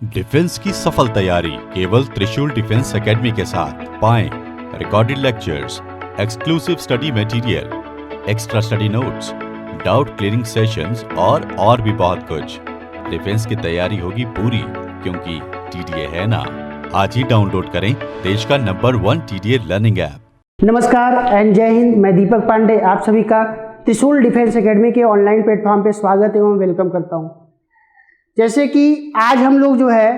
Defence की सफल तैयारी केवल त्रिशूल डिफेंस एकेडमी के साथ पाएं recorded lectures, exclusive study material, extra study notes, doubt clearing sessions और भी बहुत कुछ। डिफेंस की तैयारी होगी पूरी क्योंकि टीडीए है ना। आज ही डाउनलोड करें देश का नंबर 1 टीडीए लर्निंग ऐप। नमस्कार एंड जय हिंद। मैं दीपक पांडे आप सभी का त्रिशूल डिफेंस एकेडमी के ऑनलाइन प्लेटफॉर्म पे स्वागत एवं वेलकम करता हूं। जैसे कि आज हम लोग जो है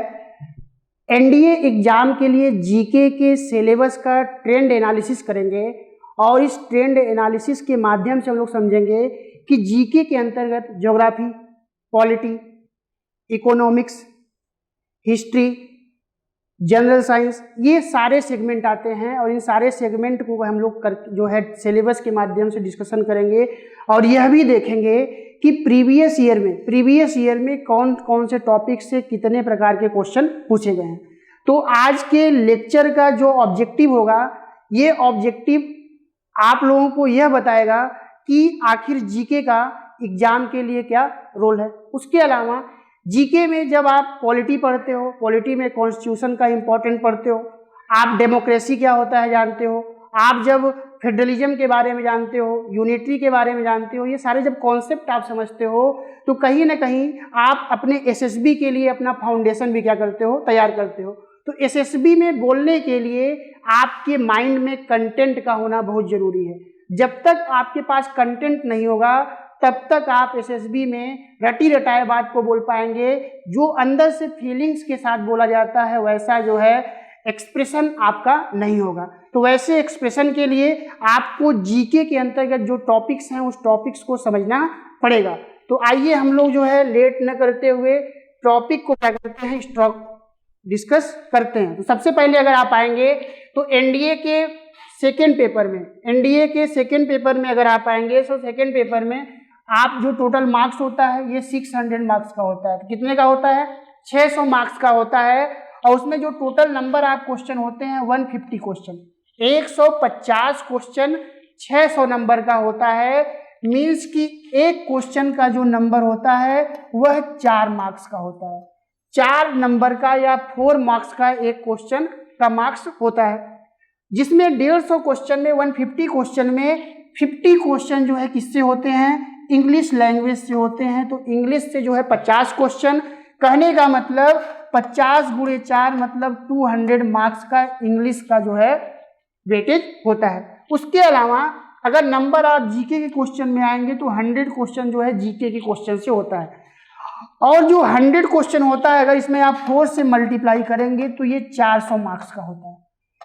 एनडीए एग्जाम के लिए जीके के सिलेबस का ट्रेंड एनालिसिस करेंगे और इस ट्रेंड एनालिसिस के माध्यम से हम लोग समझेंगे कि जीके के अंतर्गत geography, polity, economics, history, general science, ये सारे सेगमेंट आते हैं और इन सारे सेगमेंट को हम लोग जो है सिलेबस के माध्यम से डिस्कशन करेंगे और यह भी देखेंगे कि प्रीवियस ईयर में कौन कौन से टॉपिक से कितने प्रकार के क्वेश्चन पूछे गए हैं। तो आज के लेक्चर का जो ऑब्जेक्टिव होगा, ये ऑब्जेक्टिव आप लोगों को यह बताएगा कि आखिर जीके का एग्जाम के लिए क्या रोल है। उसके अलावा जीके में जब आप पॉलिटी पढ़ते हो, पॉलिटी में कॉन्स्टिट्यूशन का इंपॉर्टेंट पढ़ते हो, आप डेमोक्रेसी क्या होता है जानते हो, आप जब फेडरलिज्म के बारे में जानते हो, यूनिटरी के बारे में जानते हो, ये सारे जब कॉन्सेप्ट आप समझते हो तो कहीं ना कहीं आप अपने एसएसबी के लिए अपना फाउंडेशन भी क्या करते हो, तैयार करते हो। तो एसएसबी में बोलने के लिए आपके माइंड में कंटेंट का होना बहुत जरूरी है। जब तक आपके पास कंटेंट नहीं होगा तब तक आप एसएसबी में रटी रटाए बात को बोल पाएंगे। जो अंदर से फीलिंग्स के साथ बोला जाता है वैसा जो है एक्सप्रेशन आपका नहीं होगा। तो वैसे एक्सप्रेशन के लिए आपको जीके के अंतर्गत जो टॉपिक्स हैं उस टॉपिक्स को समझना पड़ेगा। तो आइए हम लोग जो है लेट न करते हुए टॉपिक को क्या करते हैं, स्ट्रॉक डिस्कस करते हैं। तो सबसे पहले अगर आप आएंगे तो एनडीए के सेकेंड पेपर में अगर आप आएंगे तो सेकेंड पेपर में आप जो टोटल मार्क्स होता है ये 600 मार्क्स का होता है। तो कितने का होता है, 600 मार्क्स का होता है और उसमें जो टोटल नंबर आप क्वेश्चन होते हैं 150 क्वेश्चन, 150 क्वेश्चन 600 नंबर का होता है। मीन्स कि एक क्वेश्चन का जो नंबर होता है वह 4 मार्क्स का होता है। 4 नंबर का या 4 मार्क्स का एक क्वेश्चन का मार्क्स होता है, जिसमें 150 क्वेश्चन में 150 क्वेश्चन में 50 क्वेश्चन जो है किससे होते हैं, इंग्लिश लैंग्वेज से होते हैं। तो इंग्लिश से जो है 50 क्वेश्चन, कहने का मतलब 50 गुणे 4 मतलब 200 मार्क्स का इंग्लिश का जो है वेटेज होता है। उसके अलावा अगर नंबर आप जीके के क्वेश्चन में आएंगे तो 100 क्वेश्चन जो है जीके के क्वेश्चन से होता है और जो 100 क्वेश्चन होता है अगर इसमें आप 4 से मल्टीप्लाई करेंगे तो ये 400 मार्क्स का होता है।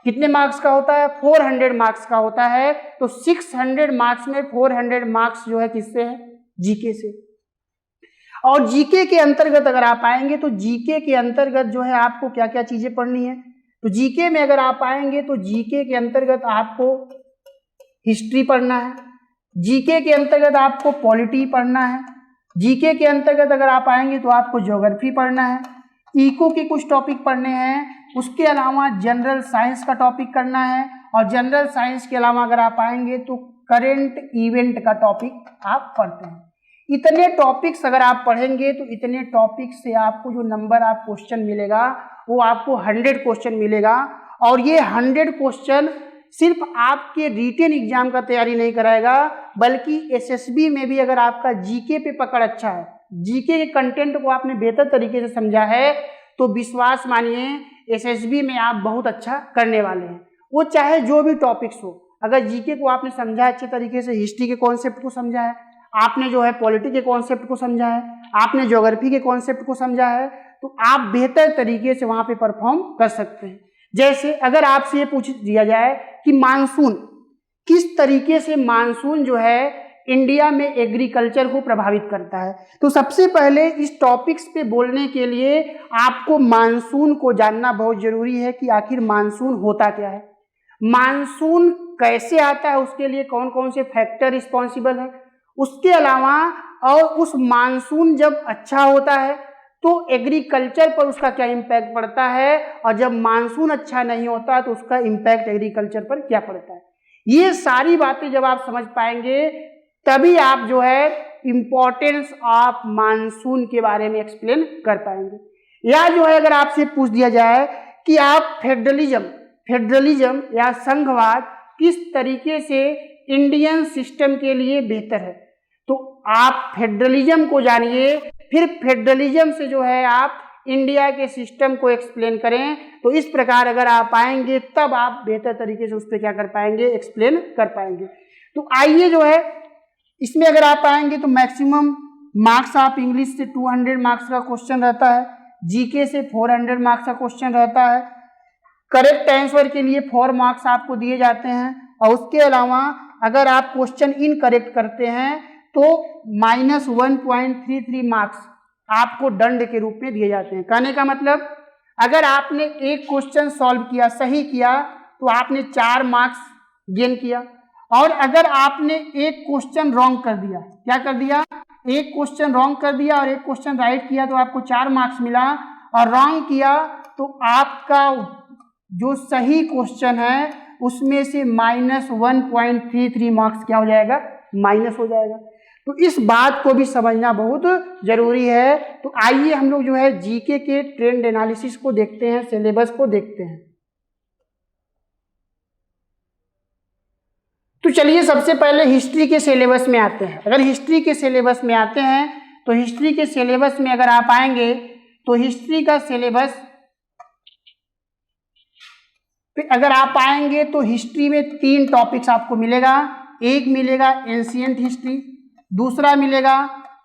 कितने मार्क्स का होता है, 400 मार्क्स का होता है। तो 600 मार्क्स में 400 मार्क्स जो है किससे है, जीके से। और जीके के अंतर्गत अगर आप आएंगे तो जीके के अंतर्गत जो है आपको क्या क्या चीजें पढ़नी है। तो जीके में अगर आप आएंगे तो जीके के अंतर्गत आपको हिस्ट्री पढ़ना है, जीके के अंतर्गत आपको पॉलिटी पढ़ना है, जीके के अंतर्गत अगर आप आएंगे तो आपको ज्योग्राफी पढ़ना है, इको के कुछ टॉपिक पढ़ने हैं, उसके अलावा जनरल साइंस का टॉपिक करना है और जनरल साइंस के अलावा अगर आप आएंगे तो करेंट इवेंट का टॉपिक आप पढ़ते हैं। इतने टॉपिक्स अगर आप पढ़ेंगे तो इतने टॉपिक से आपको जो नंबर आप क्वेश्चन मिलेगा वो आपको 100 क्वेश्चन मिलेगा। और ये 100 क्वेश्चन सिर्फ आपके रिटेन एग्जाम का तैयारी नहीं कराएगा बल्कि एसएसबी में भी अगर आपका जीके पे पकड़ अच्छा है, जीके के कंटेंट को आपने बेहतर तरीके से समझा है तो विश्वास मानिए एसएसबी में आप बहुत अच्छा करने वाले हैं। वो चाहे जो भी टॉपिक्स हो, अगर जीके को आपने समझा अच्छे तरीके से, हिस्ट्री के कॉन्सेप्ट को समझा है, आपने जो है पॉलिटी के कॉन्सेप्ट को समझा है, आपने ज्योग्राफी के कॉन्सेप्ट को समझा है, तो आप बेहतर तरीके से वहां पे परफॉर्म कर सकते हैं। जैसे अगर आपसे ये पूछ दिया जाए कि मानसून, किस तरीके से मानसून जो है इंडिया में एग्रीकल्चर को प्रभावित करता है, तो सबसे पहले इस टॉपिक्स पे बोलने के लिए आपको मानसून को जानना बहुत जरूरी है कि आखिर मानसून होता क्या है, मानसून कैसे आता है, उसके लिए कौन कौन से फैक्टर रिस्पॉन्सिबल है। उसके अलावा और उस मानसून जब अच्छा होता है तो एग्रीकल्चर पर उसका क्या इम्पैक्ट पड़ता है और जब मानसून अच्छा नहीं होता तो उसका इम्पैक्ट एग्रीकल्चर पर क्या पड़ता है। ये सारी बातें जब आप समझ पाएंगे तभी आप जो है इम्पोर्टेंस ऑफ मानसून के बारे में एक्सप्लेन कर पाएंगे। या जो है अगर आपसे पूछ दिया जाए कि आप फेडरलिज्म या संघवाद किस तरीके से इंडियन सिस्टम के लिए बेहतर है, तो आप फेडरलिज्म को जानिए, फिर फेडरलिज्म से जो है आप इंडिया के सिस्टम को एक्सप्लेन करें। तो इस प्रकार अगर आप आएंगे तब आप बेहतर तरीके से उस पर क्या कर पाएंगे, एक्सप्लेन कर पाएंगे। तो आइए जो है इसमें अगर आप आएंगे तो मैक्सिमम मार्क्स आप इंग्लिश से 200 मार्क्स का क्वेश्चन रहता है, जीके से 400 मार्क्स का क्वेश्चन रहता है, करेक्ट आंसर के लिए 4 मार्क्स आपको दिए जाते हैं, और उसके अलावा अगर आप क्वेश्चन इनकरेक्ट करते हैं तो -1.33 मार्क्स आपको दंड के रूप में दिए जाते हैं। कहने का मतलब अगर आपने एक क्वेश्चन सॉल्व किया, सही किया, तो आपने 4 मार्क्स गेन किया, और अगर आपने एक क्वेश्चन रॉन्ग कर दिया, क्या कर दिया, एक क्वेश्चन रॉन्ग कर दिया और एक क्वेश्चन राइट किया, तो आपको 4 मार्क्स मिला, और रॉन्ग किया तो आपका जो सही क्वेश्चन है उसमें से -1.33 मार्क्स क्या हो जाएगा, माइनस हो जाएगा। तो इस बात को भी समझना बहुत जरूरी है। तो आइए हम लोग जो है जीके के ट्रेंड एनालिसिस को देखते हैं, सिलेबस को देखते हैं। तो चलिए सबसे पहले हिस्ट्री के सिलेबस में आते हैं। अगर हिस्ट्री के सिलेबस में आते हैं तो हिस्ट्री के सिलेबस में अगर आप आएंगे तो हिस्ट्री का सिलेबस अगर आप आएंगे तो हिस्ट्री में 3 टॉपिक्स आपको मिलेगा। एक मिलेगा एंशिएंट हिस्ट्री, दूसरा मिलेगा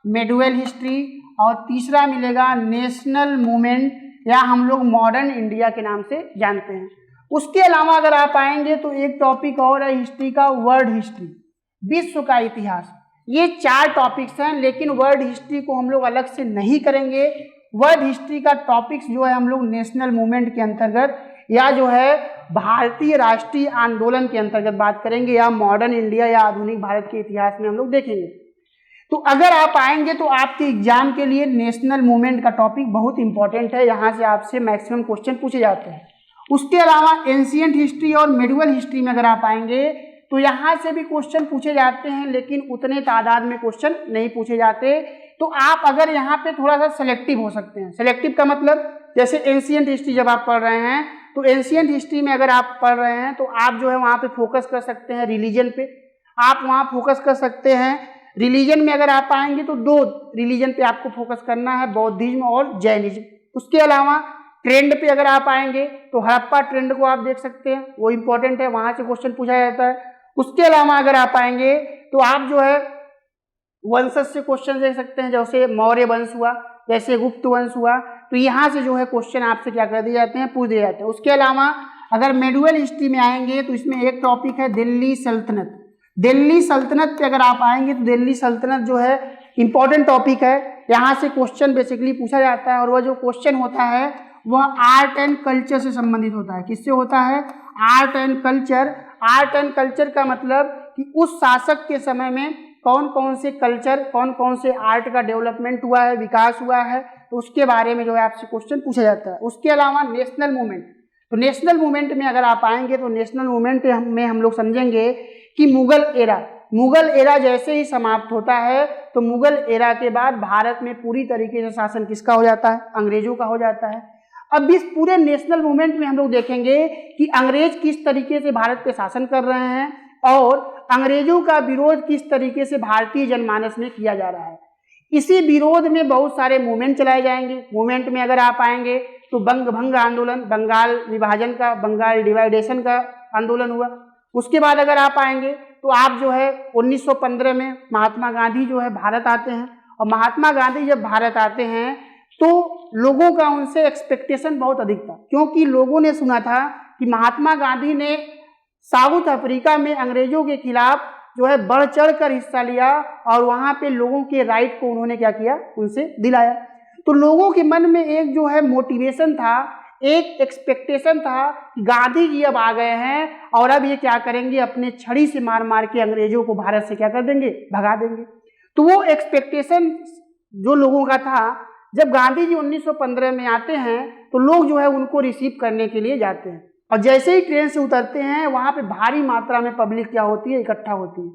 मेडुअल हिस्ट्री, और तीसरा मिलेगा नेशनल मूवमेंट या हम लोग मॉडर्न इंडिया के नाम से जानते हैं। उसके अलावा अगर आप आएंगे तो एक टॉपिक और है हिस्ट्री का, वर्ल्ड हिस्ट्री, विश्व का इतिहास। ये 4 टॉपिक्स हैं, लेकिन वर्ल्ड हिस्ट्री को हम लोग अलग से नहीं करेंगे। वर्ल्ड हिस्ट्री का टॉपिक्स जो है हम लोग नेशनल मूवमेंट के अंतर्गत या जो है भारतीय राष्ट्रीय आंदोलन के अंतर्गत बात करेंगे, या मॉडर्न इंडिया या आधुनिक भारत के इतिहास में हम लोग देखेंगे। तो अगर आप आएंगे तो आपके एग्जाम के लिए नेशनल मूवमेंट का टॉपिक बहुत इंपॉर्टेंट है, यहाँ से आपसे मैक्सिमम क्वेश्चन पूछे जाते हैं। उसके अलावा एंशिएंट हिस्ट्री और मिडुअल हिस्ट्री में अगर आप आएंगे तो यहाँ से भी क्वेश्चन पूछे जाते हैं, लेकिन उतने तादाद में क्वेश्चन नहीं पूछे जाते। तो आप अगर यहाँ पे थोड़ा सा सेलेक्टिव हो सकते हैं। सेलेक्टिव का मतलब जैसे एंशिएंट हिस्ट्री जब आप पढ़ रहे हैं तो एंशिएंट हिस्ट्री में अगर आप पढ़ रहे हैं तो आप जो है वहाँ पे फोकस कर सकते हैं रिलीजन पे, आप वहाँ फोकस कर सकते हैं। रिलीजन में अगर आप आएंगे तो 2 रिलीजन पे आपको फोकस करना है, बौद्धिज्म और जैनिज्म। उसके अलावा ट्रेंड पे अगर आप आएंगे तो हड़प्पा ट्रेंड को आप देख सकते हैं, वो इंपॉर्टेंट है, वहाँ से क्वेश्चन पूछा जाता है। उसके अलावा अगर आप आएंगे तो आप जो है वंशज से क्वेश्चन देख सकते हैं, जैसे मौर्य वंश हुआ, जैसे गुप्त वंश हुआ, तो यहाँ से जो है क्वेश्चन आपसे क्या कर दिए जाते हैं, पूछ दिए जाते हैं। उसके अलावा अगर मेडुअल हिस्ट्री में आएंगे तो इसमें एक टॉपिक है दिल्ली सल्तनत। दिल्ली सल्तनत पे अगर आप आएंगे तो दिल्ली सल्तनत जो है इंपॉर्टेंट टॉपिक है, यहाँ से क्वेश्चन बेसिकली पूछा जाता है, और वह जो क्वेश्चन होता है वह आर्ट एंड कल्चर से संबंधित होता है। किससे होता है, art and culture. Art and culture का मतलब कि उस शासक के समय में कौन कौन से कल्चर, कौन कौन से आर्ट का डेवलपमेंट हुआ है, विकास हुआ है, तो उसके बारे में जो है आपसे क्वेश्चन पूछा जाता है। उसके अलावा नेशनल मूवमेंट, तो नेशनल मूवमेंट में अगर आप आएंगे तो नेशनल मूवमेंट में हम लोग समझेंगे कि मुगल एरा जैसे ही समाप्त होता है तो मुगल एरा के बाद भारत में पूरी तरीके से शासन किसका हो जाता है, अंग्रेजों का हो जाता है। अब इस पूरे नेशनल मूवमेंट में हम लोग देखेंगे कि अंग्रेज किस तरीके से भारत पे शासन कर रहे हैं और अंग्रेजों का विरोध किस तरीके से भारतीय जनमानस में किया जा रहा है। इसी विरोध में बहुत सारे मूवमेंट चलाए जाएंगे। मूवमेंट में अगर आप आएंगे तो बंग भंग आंदोलन, बंगाल विभाजन का, बंगाल डिवाइडेशन का आंदोलन हुआ। उसके बाद अगर आप आएंगे तो आप जो है 1915 में महात्मा गांधी जो है भारत आते हैं, और महात्मा गांधी जब भारत आते हैं तो लोगों का उनसे एक्सपेक्टेशन बहुत अधिक था, क्योंकि लोगों ने सुना था कि महात्मा गांधी ने साउथ अफ्रीका में अंग्रेजों के खिलाफ जो है बढ़ चढ़ कर हिस्सा लिया, और वहाँ पे लोगों के राइट को उन्होंने क्या किया, उनसे दिलाया। तो लोगों के मन में एक जो है मोटिवेशन था, एक एक्सपेक्टेशन था कि गांधी जी अब आ गए हैं और अब ये क्या करेंगे, अपने छड़ी से मार मार के अंग्रेजों को भारत से क्या कर देंगे, भगा देंगे। तो वो एक्सपेक्टेशन जो लोगों का था, जब गांधी जी 1915 में आते हैं तो लोग जो है उनको रिसीव करने के लिए जाते हैं, और जैसे ही ट्रेन से उतरते हैं वहाँ पे भारी मात्रा में पब्लिक क्या होती है, इकट्ठा होती है।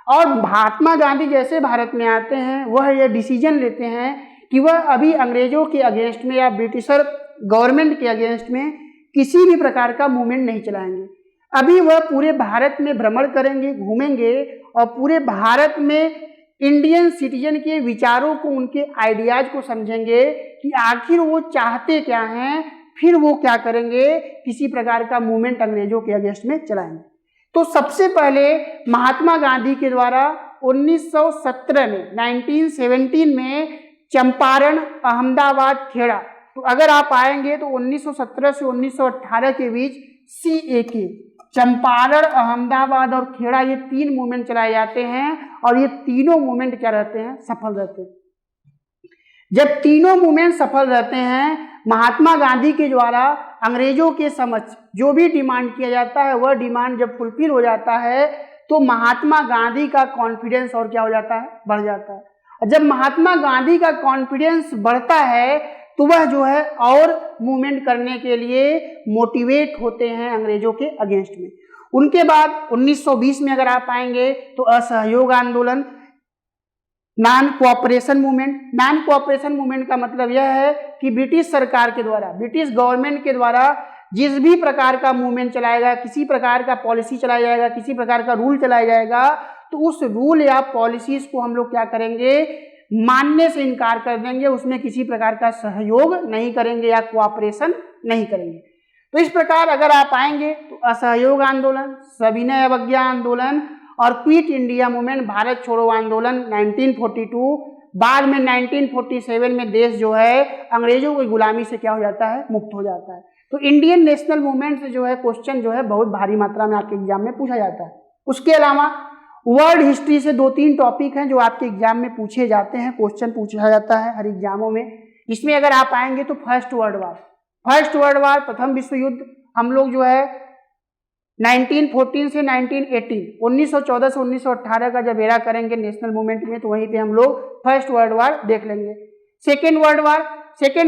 और महात्मा गांधी जैसे भारत में आते हैं वह ये डिसीजन लेते हैं कि वह अभी अंग्रेजों के अगेंस्ट में या ब्रिटिशर गवर्नमेंट के अगेंस्ट में किसी भी प्रकार का मूवमेंट नहीं चलाएंगे। अभी वह पूरे भारत में भ्रमण करेंगे, घूमेंगे और पूरे भारत में इंडियन सिटीजन के विचारों को, उनके आइडियाज को समझेंगे कि आखिर वो चाहते क्या हैं, फिर वो क्या करेंगे, किसी प्रकार का मूवमेंट अंग्रेजों के अगेंस्ट में चलाएंगे। तो सबसे पहले महात्मा गांधी के द्वारा 1917 में 1917 में चंपारण, अहमदाबाद, खेड़ा, तो अगर आप आएंगे तो 1917 से 1918 के बीच CAK, चंपारण, अहमदाबाद और खेड़ा, ये 3 मूवमेंट चलाए जाते हैं और ये तीनों मूवमेंट क्या रहते हैं, सफल रहते हैं। जब तीनों मूवमेंट सफल रहते हैं, महात्मा गांधी के द्वारा अंग्रेजों के समक्ष जो भी डिमांड किया जाता है वह डिमांड जब फुलफिल हो जाता है तो महात्मा गांधी का कॉन्फिडेंस और क्या हो जाता है, बढ़ जाता है। और जब महात्मा गांधी का कॉन्फिडेंस बढ़ता है तो वह जो है और मूवमेंट करने के लिए मोटिवेट होते हैं अंग्रेजों के अगेंस्ट में। उनके बाद 1920 में अगर आप आएंगे तो असहयोग आंदोलन, non cooperation movement. Non cooperation movement का मतलब यह है कि ब्रिटिश सरकार के द्वारा, ब्रिटिश गवर्नमेंट के द्वारा जिस भी प्रकार का मूवमेंट चलाएगा, किसी प्रकार का पॉलिसी चलाया जाएगा, किसी प्रकार का रूल चलाया जाएगा, तो उस रूल या पॉलिसीज को हम लोग क्या करेंगे, मानने से इनकार कर देंगे, उसमें किसी प्रकार का सहयोग नहीं करेंगे या कोऑपरेशन नहीं करेंगे। तो इस प्रकार अगर आप आएंगे तो असहयोग आंदोलन, सविनय अवज्ञा आंदोलन और क्विट इंडिया मूवमेंट, भारत छोड़ो आंदोलन 1942, बाद में 1947 में देश जो है अंग्रेजों की गुलामी से क्या हो जाता है, मुक्त हो जाता है। तो इंडियन नेशनल मूवमेंट से जो है क्वेश्चन जो है बहुत भारी मात्रा में आपके एग्जाम में पूछा जाता है। उसके अलावा वर्ल्ड हिस्ट्री से 2-3 टॉपिक हैं जो आपके एग्जाम में पूछे जाते हैं, क्वेश्चन पूछा जाता है हर एग्जामों में। इसमें अगर आप आएंगे तो फर्स्ट वर्ल्ड वार, प्रथम विश्व युद्ध, हम लोग जो है 1914 से 1918, 1914 से 1918 का जब एरा करेंगे नेशनल मूवमेंट में तो वहीं पे हम लोग फर्स्ट वर्ल्ड वार देख लेंगे। सेकेंड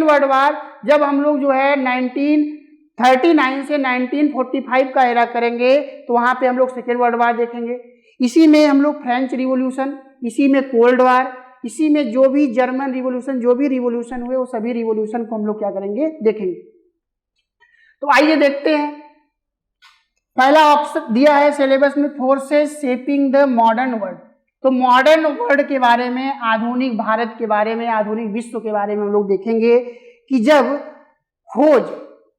वर्ल्ड वार जब हम लोग जो है 1939 से 1945 का एरा करेंगे तो वहाँ पे हम लोग सेकेंड वर्ल्ड वार देखेंगे। इसी में हम लोग फ्रेंच रिवॉल्यूशन, इसी में कोल्ड वार, इसी में जो भी जर्मन रिवॉल्यूशन, जो भी रिवॉल्यूशन हुए वो सभी रिवॉल्यूशन को हम लोग क्या करेंगे, देखेंगे। तो आइए देखते हैं। पहला ऑप्शन दिया है सिलेबस में, forces shaping the modern world. तो मॉडर्न वर्ल्ड के बारे में, आधुनिक भारत के बारे में, आधुनिक विश्व के बारे में हम लोग देखेंगे कि जब खोज,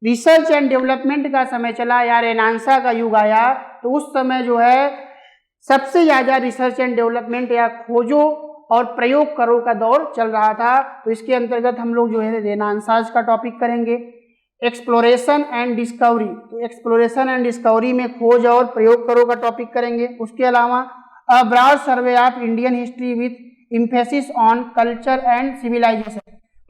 रिसर्च एंड डेवलपमेंट का समय चला या रेनेसां का युग आया तो उस समय जो है सबसे ज़्यादा रिसर्च एंड डेवलपमेंट या खोजों और प्रयोग करो का दौर चल रहा था। तो इसके अंतर्गत हम लोग जो है रेनेसां का टॉपिक करेंगे। एक्सप्लोरेशन एंड डिस्कवरी, तो एक्सप्लोरेशन एंड डिस्कवरी में खोज और प्रयोग करो का टॉपिक करेंगे। उसके अलावा a broad survey of Indian history with emphasis on culture and civilisation.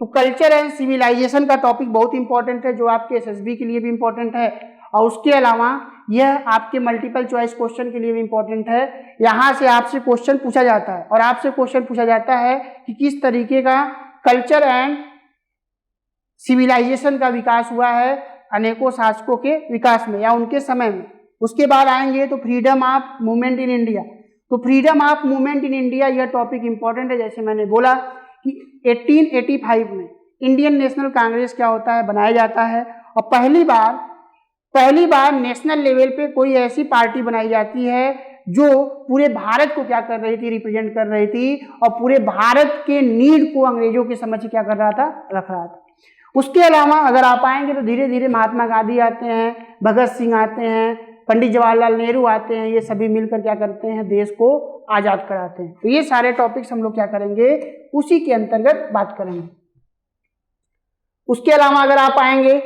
तो कल्चर एंड सिविलाइजेशन का टॉपिक बहुत इंपॉर्टेंट है जो आपके SSB के लिए भी इंपॉर्टेंट है और उसके अलावा यह आपके मल्टीपल चॉइस क्वेश्चन के लिए भी इंपॉर्टेंट है। यहाँ से आपसे क्वेश्चन पूछा जाता है और आपसे क्वेश्चन पूछा जाता है कि किस तरीके का कल्चर एंड सिविलाइजेशन का विकास हुआ है अनेकों शासकों के विकास में या उनके समय में। उसके बाद आएंगे तो freedom of movement in India. तो freedom of movement in India यह टॉपिक इंपॉर्टेंट है। जैसे मैंने बोला कि 1885 में इंडियन नेशनल कांग्रेस क्या होता है, बनाया जाता है और पहली बार नेशनल लेवल पे कोई ऐसी पार्टी बनाई जाती है जो पूरे भारत को क्या कर रही थी, रिप्रेजेंट कर रही थी और पूरे भारत के नीड को अंग्रेजों के समझ क्या कर रहा था, रख रहा था। उसके अलावा अगर आप आएंगे तो धीरे धीरे महात्मा गांधी आते हैं, भगत सिंह आते हैं, पंडित जवाहरलाल नेहरू आते हैं, ये सभी मिलकर क्या करते हैं, देश को आज़ाद कराते हैं। तो ये सारे टॉपिक्स हम लोग क्या करेंगे, उसी के अंतर्गत बात करेंगे। उसके अलावा अगर आप आएंगे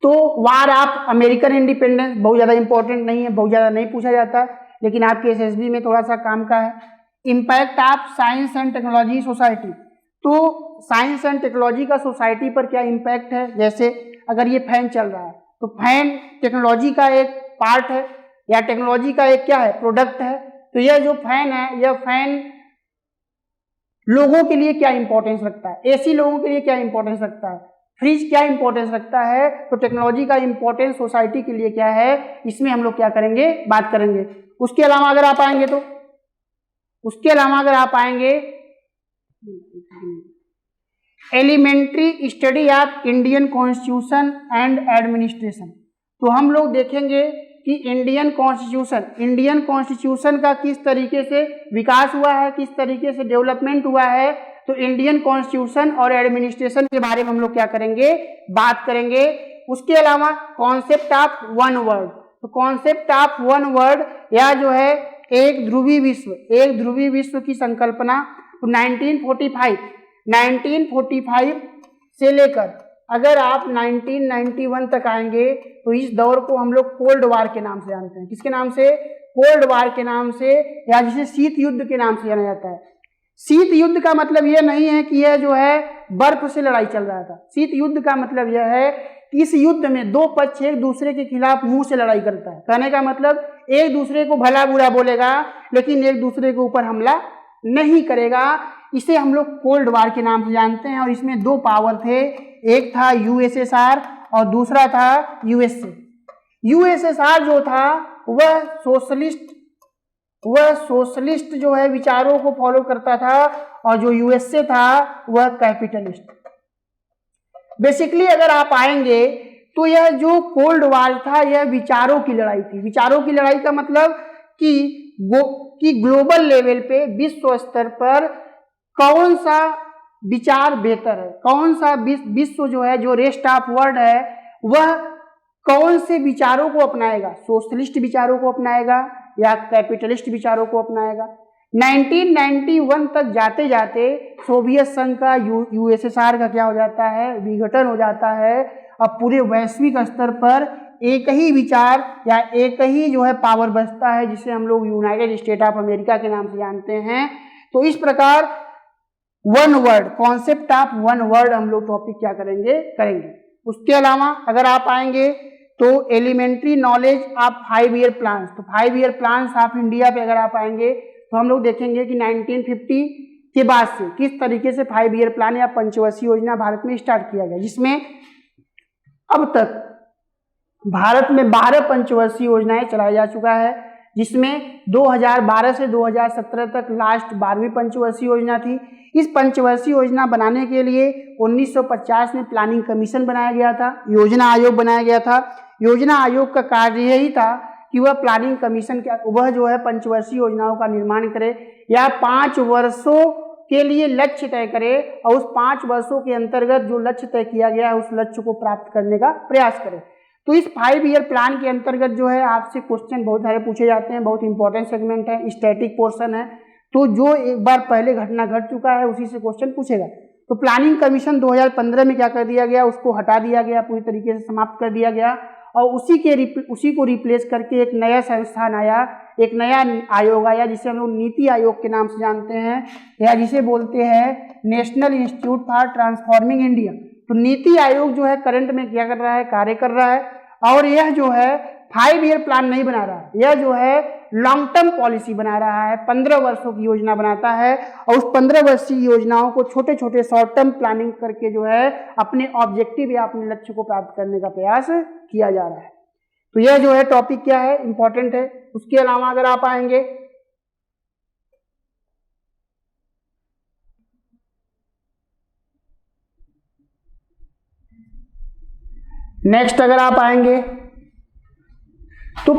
तो वार ऑफ अमेरिकन इंडिपेंडेंस बहुत ज़्यादा इंपॉर्टेंट नहीं है, बहुत ज़्यादा नहीं पूछा जाता है, लेकिन आपके SSB में थोड़ा सा काम का है। Impact of science and technology society, तो साइंस एंड टेक्नोलॉजी का सोसाइटी पर क्या इम्पैक्ट है। जैसे अगर ये फैन चल रहा है तो फैन टेक्नोलॉजी का एक पार्ट है या टेक्नोलॉजी का एक क्या है, प्रोडक्ट है। तो यह जो फैन है, यह फैन लोगों के लिए क्या इंपॉर्टेंस रखता है, AC लोगों के लिए क्या इंपॉर्टेंस रखता है, फ्रिज क्या इंपॉर्टेंस रखता है। तो टेक्नोलॉजी का इंपॉर्टेंस सोसाइटी के लिए क्या है, इसमें हम लोग क्या करेंगे, बात करेंगे। उसके अलावा अगर आप आएंगे elementary study of Indian constitution and administration. तो हम लोग देखेंगे कि इंडियन कॉन्स्टिट्यूशन का किस तरीके से विकास हुआ है, किस तरीके से डेवलपमेंट हुआ है। तो इंडियन कॉन्स्टिट्यूशन और एडमिनिस्ट्रेशन के बारे में हम लोग क्या करेंगे, बात करेंगे। उसके अलावा कॉन्सेप्ट ऑफ वन वर्ल्ड, तो कॉन्सेप्ट ऑफ वन वर्ल्ड या जो है एक ध्रुवी विश्व की संकल्पना। तो 1945 से लेकर अगर आप 1991 तक आएंगे तो इस दौर को हम लोग कोल्ड वार के नाम से जानते हैं। किसके नाम से? कोल्ड वार के नाम से, या जिसे शीत युद्ध के नाम से जाना जाता है। शीत युद्ध का मतलब यह नहीं है कि यह जो है बर्फ से लड़ाई चल रहा था। शीत युद्ध का मतलब यह है कि इस युद्ध में दो पक्ष एक दूसरे के खिलाफ मुंह से लड़ाई करता है। कहने का मतलब एक दूसरे को भला बुरा बोलेगा लेकिन एक दूसरे के ऊपर हमला नहीं करेगा। इसे हम लोग कोल्ड वार के नाम से जानते हैं। और इसमें दो पावर थे, एक था यूएसएसआर और दूसरा था यूएसए। यूएसएसआर जो था वह सोशलिस्ट जो है विचारों को फॉलो करता था और जो यूएसए था वह कैपिटलिस्ट। बेसिकली अगर आप आएंगे तो यह जो कोल्ड वार था यह विचारों की लड़ाई थी। विचारों की लड़ाई का मतलब कि ग्लोबल लेवल पे, विश्व स्तर पर कौन सा विचार बेहतर है, कौन सा विश्व जो है, जो रेस्ट ऑफ वर्ल्ड है, वह कौन से विचारों को अपनाएगा, सोशलिस्ट विचारों को अपनाएगा या कैपिटलिस्ट विचारों को अपनाएगा। 1991 तक जाते जाते सोवियत संघ का, यूएसएसआर का क्या हो जाता है, विघटन हो जाता है। अब पूरे वैश्विक स्तर पर एक ही विचार या एक ही जो है पावर बचता है जिसे हम लोग यूनाइटेड स्टेट ऑफ अमेरिका के नाम से जानते हैं। तो इस प्रकार one world, concept of one world हम लोग टॉपिक क्या करेंगे। उसके अलावा अगर आप आएंगे तो elementary knowledge of 5 year plans. तो 5 ईयर प्लान्स ऑफ इंडिया पे अगर आप आएंगे तो हम लोग देखेंगे कि 1950 के बाद से किस तरीके से 5 ईयर प्लान या पंचवर्षीय योजना भारत में स्टार्ट किया गया, जिसमें अब तक भारत में 12 पंचवर्षीय योजनाएं चलाया जा चुका है, जिसमें 2012 से 2017 तक लास्ट 12वीं पंचवर्षीय योजना थी। इस पंचवर्षीय योजना बनाने के लिए 1950 में प्लानिंग कमीशन बनाया गया था, योजना आयोग बनाया गया था। योजना आयोग का कार्य यही था कि वह प्लानिंग कमीशन वह जो है पंचवर्षीय योजनाओं का निर्माण करे या 5 वर्षों के लिए लक्ष्य तय करे और उस 5 वर्षों के अंतर्गत जो लक्ष्य तय किया गया है उस लक्ष्य को प्राप्त करने का प्रयास करे। तो इस 5 ईयर प्लान के अंतर्गत जो है आपसे क्वेश्चन बहुत सारे पूछे जाते हैं, बहुत इंपॉर्टेंट सेगमेंट है, स्टैटिक पोर्शन है। तो जो एक बार पहले घटना घट चुका है उसी से क्वेश्चन पूछेगा। तो प्लानिंग कमीशन 2015 में क्या कर दिया गया, उसको हटा दिया गया, पूरी तरीके से समाप्त कर दिया गया और उसी को रिप्लेस करके एक नया संस्थान आया, एक नया आयोग आया जिसे हम लोग नीति आयोग के नाम से जानते हैं या जिसे बोलते हैं national institute for transforming India. तो नीति आयोग जो है करंट में क्या कर रहा है, कार्य कर रहा है और यह जो है 5 ईयर प्लान नहीं बना रहा है, यह जो है लॉन्ग टर्म पॉलिसी बना रहा है, 15 वर्षों की योजना बनाता है और उस 15 वर्षीय योजनाओं को छोटे छोटे शॉर्ट टर्म प्लानिंग करके जो है अपने ऑब्जेक्टिव या अपने लक्ष्य को प्राप्त करने का प्रयास किया जा रहा है। तो यह जो है टॉपिक क्या है, इंपॉर्टेंट है। उसके अलावा अगर आप आएंगे नेक्स्ट, अगर आप आएंगे तो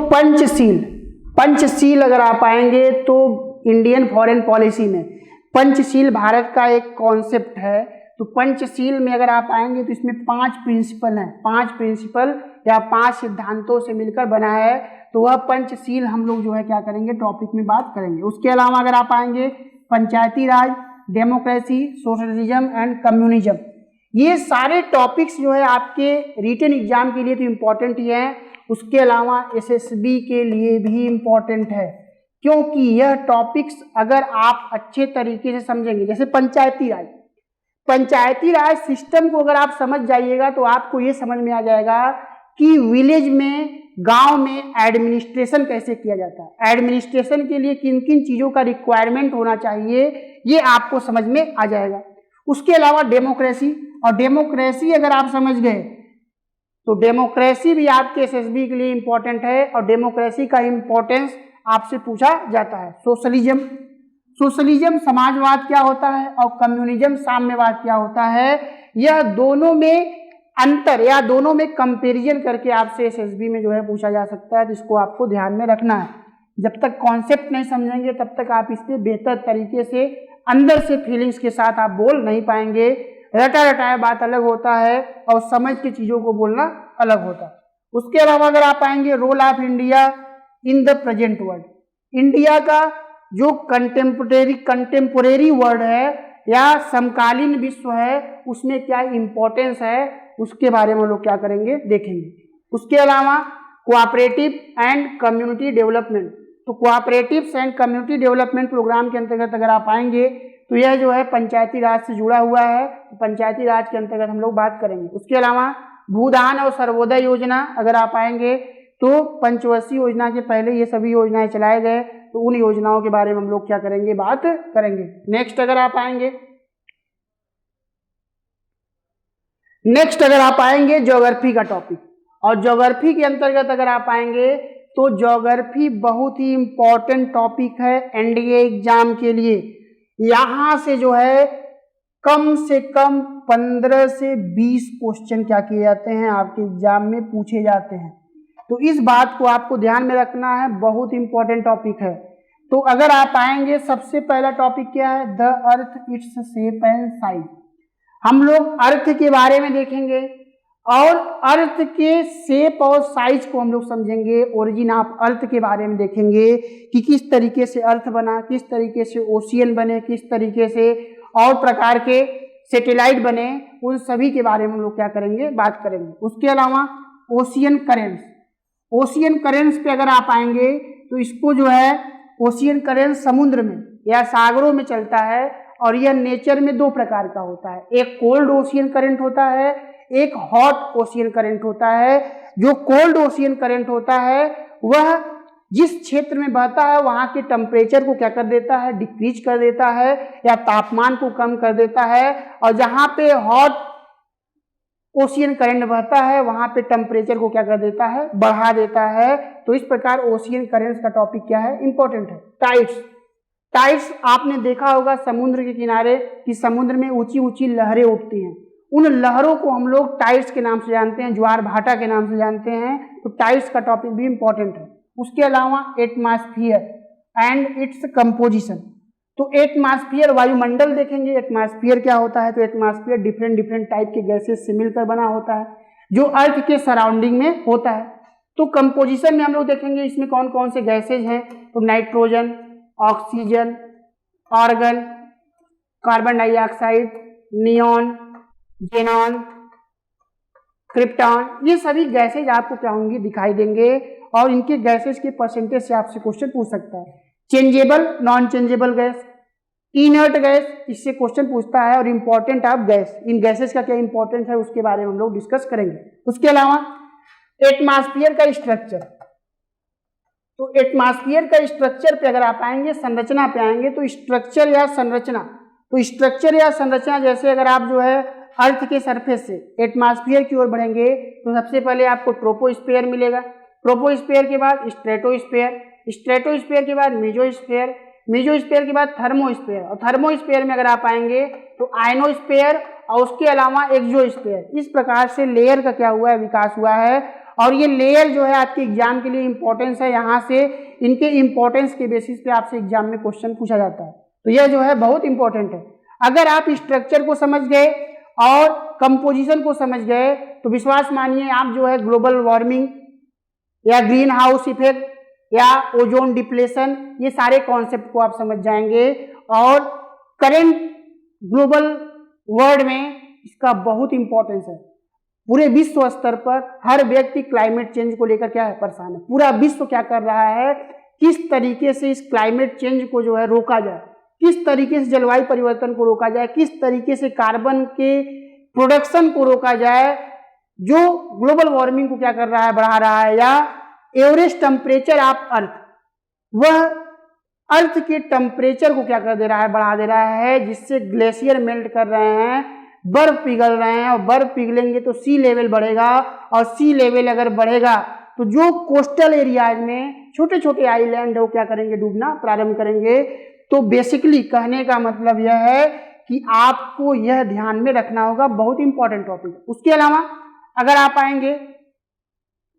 पंचशील अगर आप आएंगे तो इंडियन फॉरेन पॉलिसी में पंचशील भारत का एक कॉन्सेप्ट है। तो पंचशील में अगर आप आएंगे तो इसमें 5 प्रिंसिपल हैं, 5 प्रिंसिपल या 5 सिद्धांतों से मिलकर बना है। तो वह पंचशील हम लोग जो है क्या करेंगे, टॉपिक में बात करेंगे। उसके अलावा अगर आप आएंगे पंचायती राज, डेमोक्रेसी, सोशलिज्म एंड कम्युनिज्म, ये सारे टॉपिक्स जो है आपके रिटन एग्जाम के लिए तो इम्पोर्टेंट ही हैं, उसके अलावा एसएसबी के लिए भी इम्पोर्टेंट है, क्योंकि यह टॉपिक्स अगर आप अच्छे तरीके से समझेंगे, जैसे पंचायती राज सिस्टम को अगर आप समझ जाइएगा तो आपको ये समझ में आ जाएगा कि विलेज में, गांव में एडमिनिस्ट्रेशन कैसे किया जाता है, एडमिनिस्ट्रेशन के लिए किन किन चीज़ों का रिक्वायरमेंट होना चाहिए, ये आपको समझ में आ जाएगा। उसके अलावा डेमोक्रेसी, और डेमोक्रेसी अगर आप समझ गए तो डेमोक्रेसी भी आपके एसएसबी के लिए इंपॉर्टेंट है और डेमोक्रेसी का इंपॉर्टेंस आपसे पूछा जाता है। सोशलिज्म समाजवाद क्या होता है और कम्युनिज्म साम्यवाद क्या होता है, यह दोनों में अंतर या दोनों में कंपैरिजन करके आपसे एसएसबी में जो है पूछा जा सकता है। तो इसको आपको ध्यान में रखना है। जब तक कॉन्सेप्ट नहीं समझेंगे तब तक आप इस पे बेहतर तरीके से अंदर से फीलिंग्स के साथ आप बोल नहीं पाएंगे। रटा रटाया बात अलग होता है और समझ के चीज़ों को बोलना अलग होता है। उसके अलावा अगर आप आएंगे role of India in the present world, India का जो कंटेम्पोरेरी वर्ल्ड है या समकालीन विश्व है उसमें क्या इम्पोर्टेंस है, उसके बारे में लोग क्या करेंगे देखेंगे। उसके अलावा कोऑपरेटिव एंड कम्युनिटी डेवलपमेंट, तो cooperative and community development programme के अंतर्गत अगर आप आएंगे तो यह जो है पंचायती राज से जुड़ा हुआ है, तो पंचायती राज के अंतर्गत हम लोग बात करेंगे। उसके अलावा भूदान और सर्वोदय योजना अगर आप आएंगे तो पंचवर्षीय योजना के पहले ये सभी योजनाएं चलाए गए, तो उन योजनाओं के बारे में हम लोग क्या करेंगे बात करेंगे। नेक्स्ट अगर आप आएंगे ज्योग्राफी का टॉपिक, और ज्योग्राफी के अंतर्गत अगर आप आएंगे तो ज्योग्राफी बहुत ही इंपॉर्टेंट टॉपिक है एनडीए एग्जाम के लिए। यहां से जो है कम से कम 15 से 20 क्वेश्चन क्या किए जाते हैं आपके एग्जाम में पूछे जाते हैं। तो इस बात को आपको ध्यान में रखना है, बहुत इंपॉर्टेंट टॉपिक है। तो अगर आप आएंगे सबसे पहला टॉपिक क्या है, the earth its shape and size. हम लोग अर्थ के बारे में देखेंगे और अर्थ के शेप और साइज को हम लोग समझेंगे। ओरिजिन ऑफ अर्थ के बारे में देखेंगे कि किस तरीके से अर्थ बना, किस तरीके से ओशियन बने, किस तरीके से और प्रकार के सैटेलाइट बने, उन सभी के बारे में हम लोग क्या करेंगे बात करेंगे। उसके अलावा ओशियन करेंट्स, ओशियन करेंट्स पे अगर आप आएंगे तो इसको जो है ओशियन करेंट्स समुद्र में या सागरों में चलता है और यह नेचर में दो प्रकार का होता है, एक कोल्ड ओशियन करंट होता है, एक हॉट ओशियन करंट होता है। जो कोल्ड ओशियन करंट होता है वह जिस क्षेत्र में बहता है वहां के टेम्परेचर को क्या कर देता है, डिक्रीज कर देता है या तापमान को कम कर देता है, और जहां पे हॉट ओशियन करंट बहता है वहां पे टेम्परेचर को क्या कर देता है, बढ़ा देता है। तो इस प्रकार ओशियन करंट्स का टॉपिक क्या है, इंपॉर्टेंट है। टाइड्स, टाइड्स आपने देखा होगा समुद्र के किनारे कि समुद्र में ऊंची ऊंची लहरें उठती हैं, उन लहरों को हम लोग टाइड्स के नाम से जानते हैं, ज्वार भाटा के नाम से जानते हैं। तो टाइड्स का टॉपिक भी इंपॉर्टेंट है। उसके अलावा एटमॉस्फेयर एंड इट्स कंपोजिशन, तो एटमॉस्फेयर वायुमंडल देखेंगे। एटमॉस्फेयर क्या होता है, तो एटमॉस्फेयर डिफरेंट टाइप के गैसेस से मिलकर बना होता है जो अर्थ के सराउंडिंग में होता है। तो कंपोजिशन में हम लोग देखेंगे इसमें कौन कौन से गैसेज हैं, तो nitrogen, oxygen, argon, carbon dioxide, neon, xenon, krypton, ये सभी गैसेज आपको क्या होंगी दिखाई देंगे और इनके गैसेज के परसेंटेज से आपसे क्वेश्चन पूछ सकता है। Changeable, non changeable gas, inert gas, इससे क्वेश्चन पूछता है, और important of gas, in gases का क्या इंपॉर्टेंस है उसके बारे में हम लोग डिस्कस करेंगे। उसके अलावा एटमॉस्फेयर का स्ट्रक्चर, तो एटमॉस्फेयर का स्ट्रक्चर पे अगर आप आएंगे, संरचना पे आएंगे, तो स्ट्रक्चर या संरचना, तो स्ट्रक्चर या संरचना जैसे अगर आप जो है अर्थ के सरफेस से एटमॉस्फेयर की ओर बढ़ेंगे तो सबसे पहले आपको ट्रोपोस्फेयर मिलेगा, ट्रोपोस्फेयर के बाद स्ट्रेटोस्फेयर, स्ट्रेटोस्फेयर के बाद मेसोस्फेयर, मेसोस्फेयर के बाद थर्मोस्फेयर, और थर्मोस्फेयर में अगर आप आएंगे तो आयनोस्फेयर और उसके अलावा एक्सोस्फेयर। इस प्रकार से लेयर का क्या हुआ है, विकास हुआ है। और ये लेयर जो है आपके एग्जाम के लिए इंपॉर्टेंस है, यहाँ से इनके इंपॉर्टेंस के बेसिस पे आपसे एग्जाम में क्वेश्चन पूछा जाता है। तो यह जो है बहुत इंपॉर्टेंट है। अगर आप स्ट्रक्चर को समझ गए और कंपोजिशन को समझ गए तो विश्वास मानिए आप जो है ग्लोबल वार्मिंग या ग्रीन हाउस इफेक्ट या ओजोन डिप्लेशन, ये सारे कॉन्सेप्ट को आप समझ जाएंगे। और करेंट ग्लोबल वर्ल्ड में इसका बहुत इंपॉर्टेंस है। पूरे विश्व स्तर पर हर व्यक्ति क्लाइमेट चेंज को लेकर क्या है, परेशान है। पूरा विश्व क्या कर रहा है, किस तरीके से इस क्लाइमेट चेंज को जो है रोका जाए, किस तरीके से जलवायु परिवर्तन को रोका जाए, किस तरीके से कार्बन के प्रोडक्शन को रोका जाए, जो ग्लोबल वार्मिंग को क्या कर रहा है, बढ़ा रहा है। या एवरेज टेम्परेचर ऑफ अर्थ, वह अर्थ के टेम्परेचर को क्या कर दे रहा है, बढ़ा दे रहा है, जिससे ग्लेशियर मेल्ट कर रहे हैं, बर्फ पिघल रहे हैं, और बर्फ पिघलेंगे तो सी लेवल बढ़ेगा, और सी लेवल अगर बढ़ेगा तो जो कोस्टल एरियाज में छोटे छोटे आइलैंड है वो क्या करेंगे, डूबना प्रारंभ करेंगे। तो बेसिकली कहने का मतलब यह है कि आपको यह ध्यान में रखना होगा, बहुत इंपॉर्टेंट टॉपिक है। उसके अलावा अगर आप आएंगे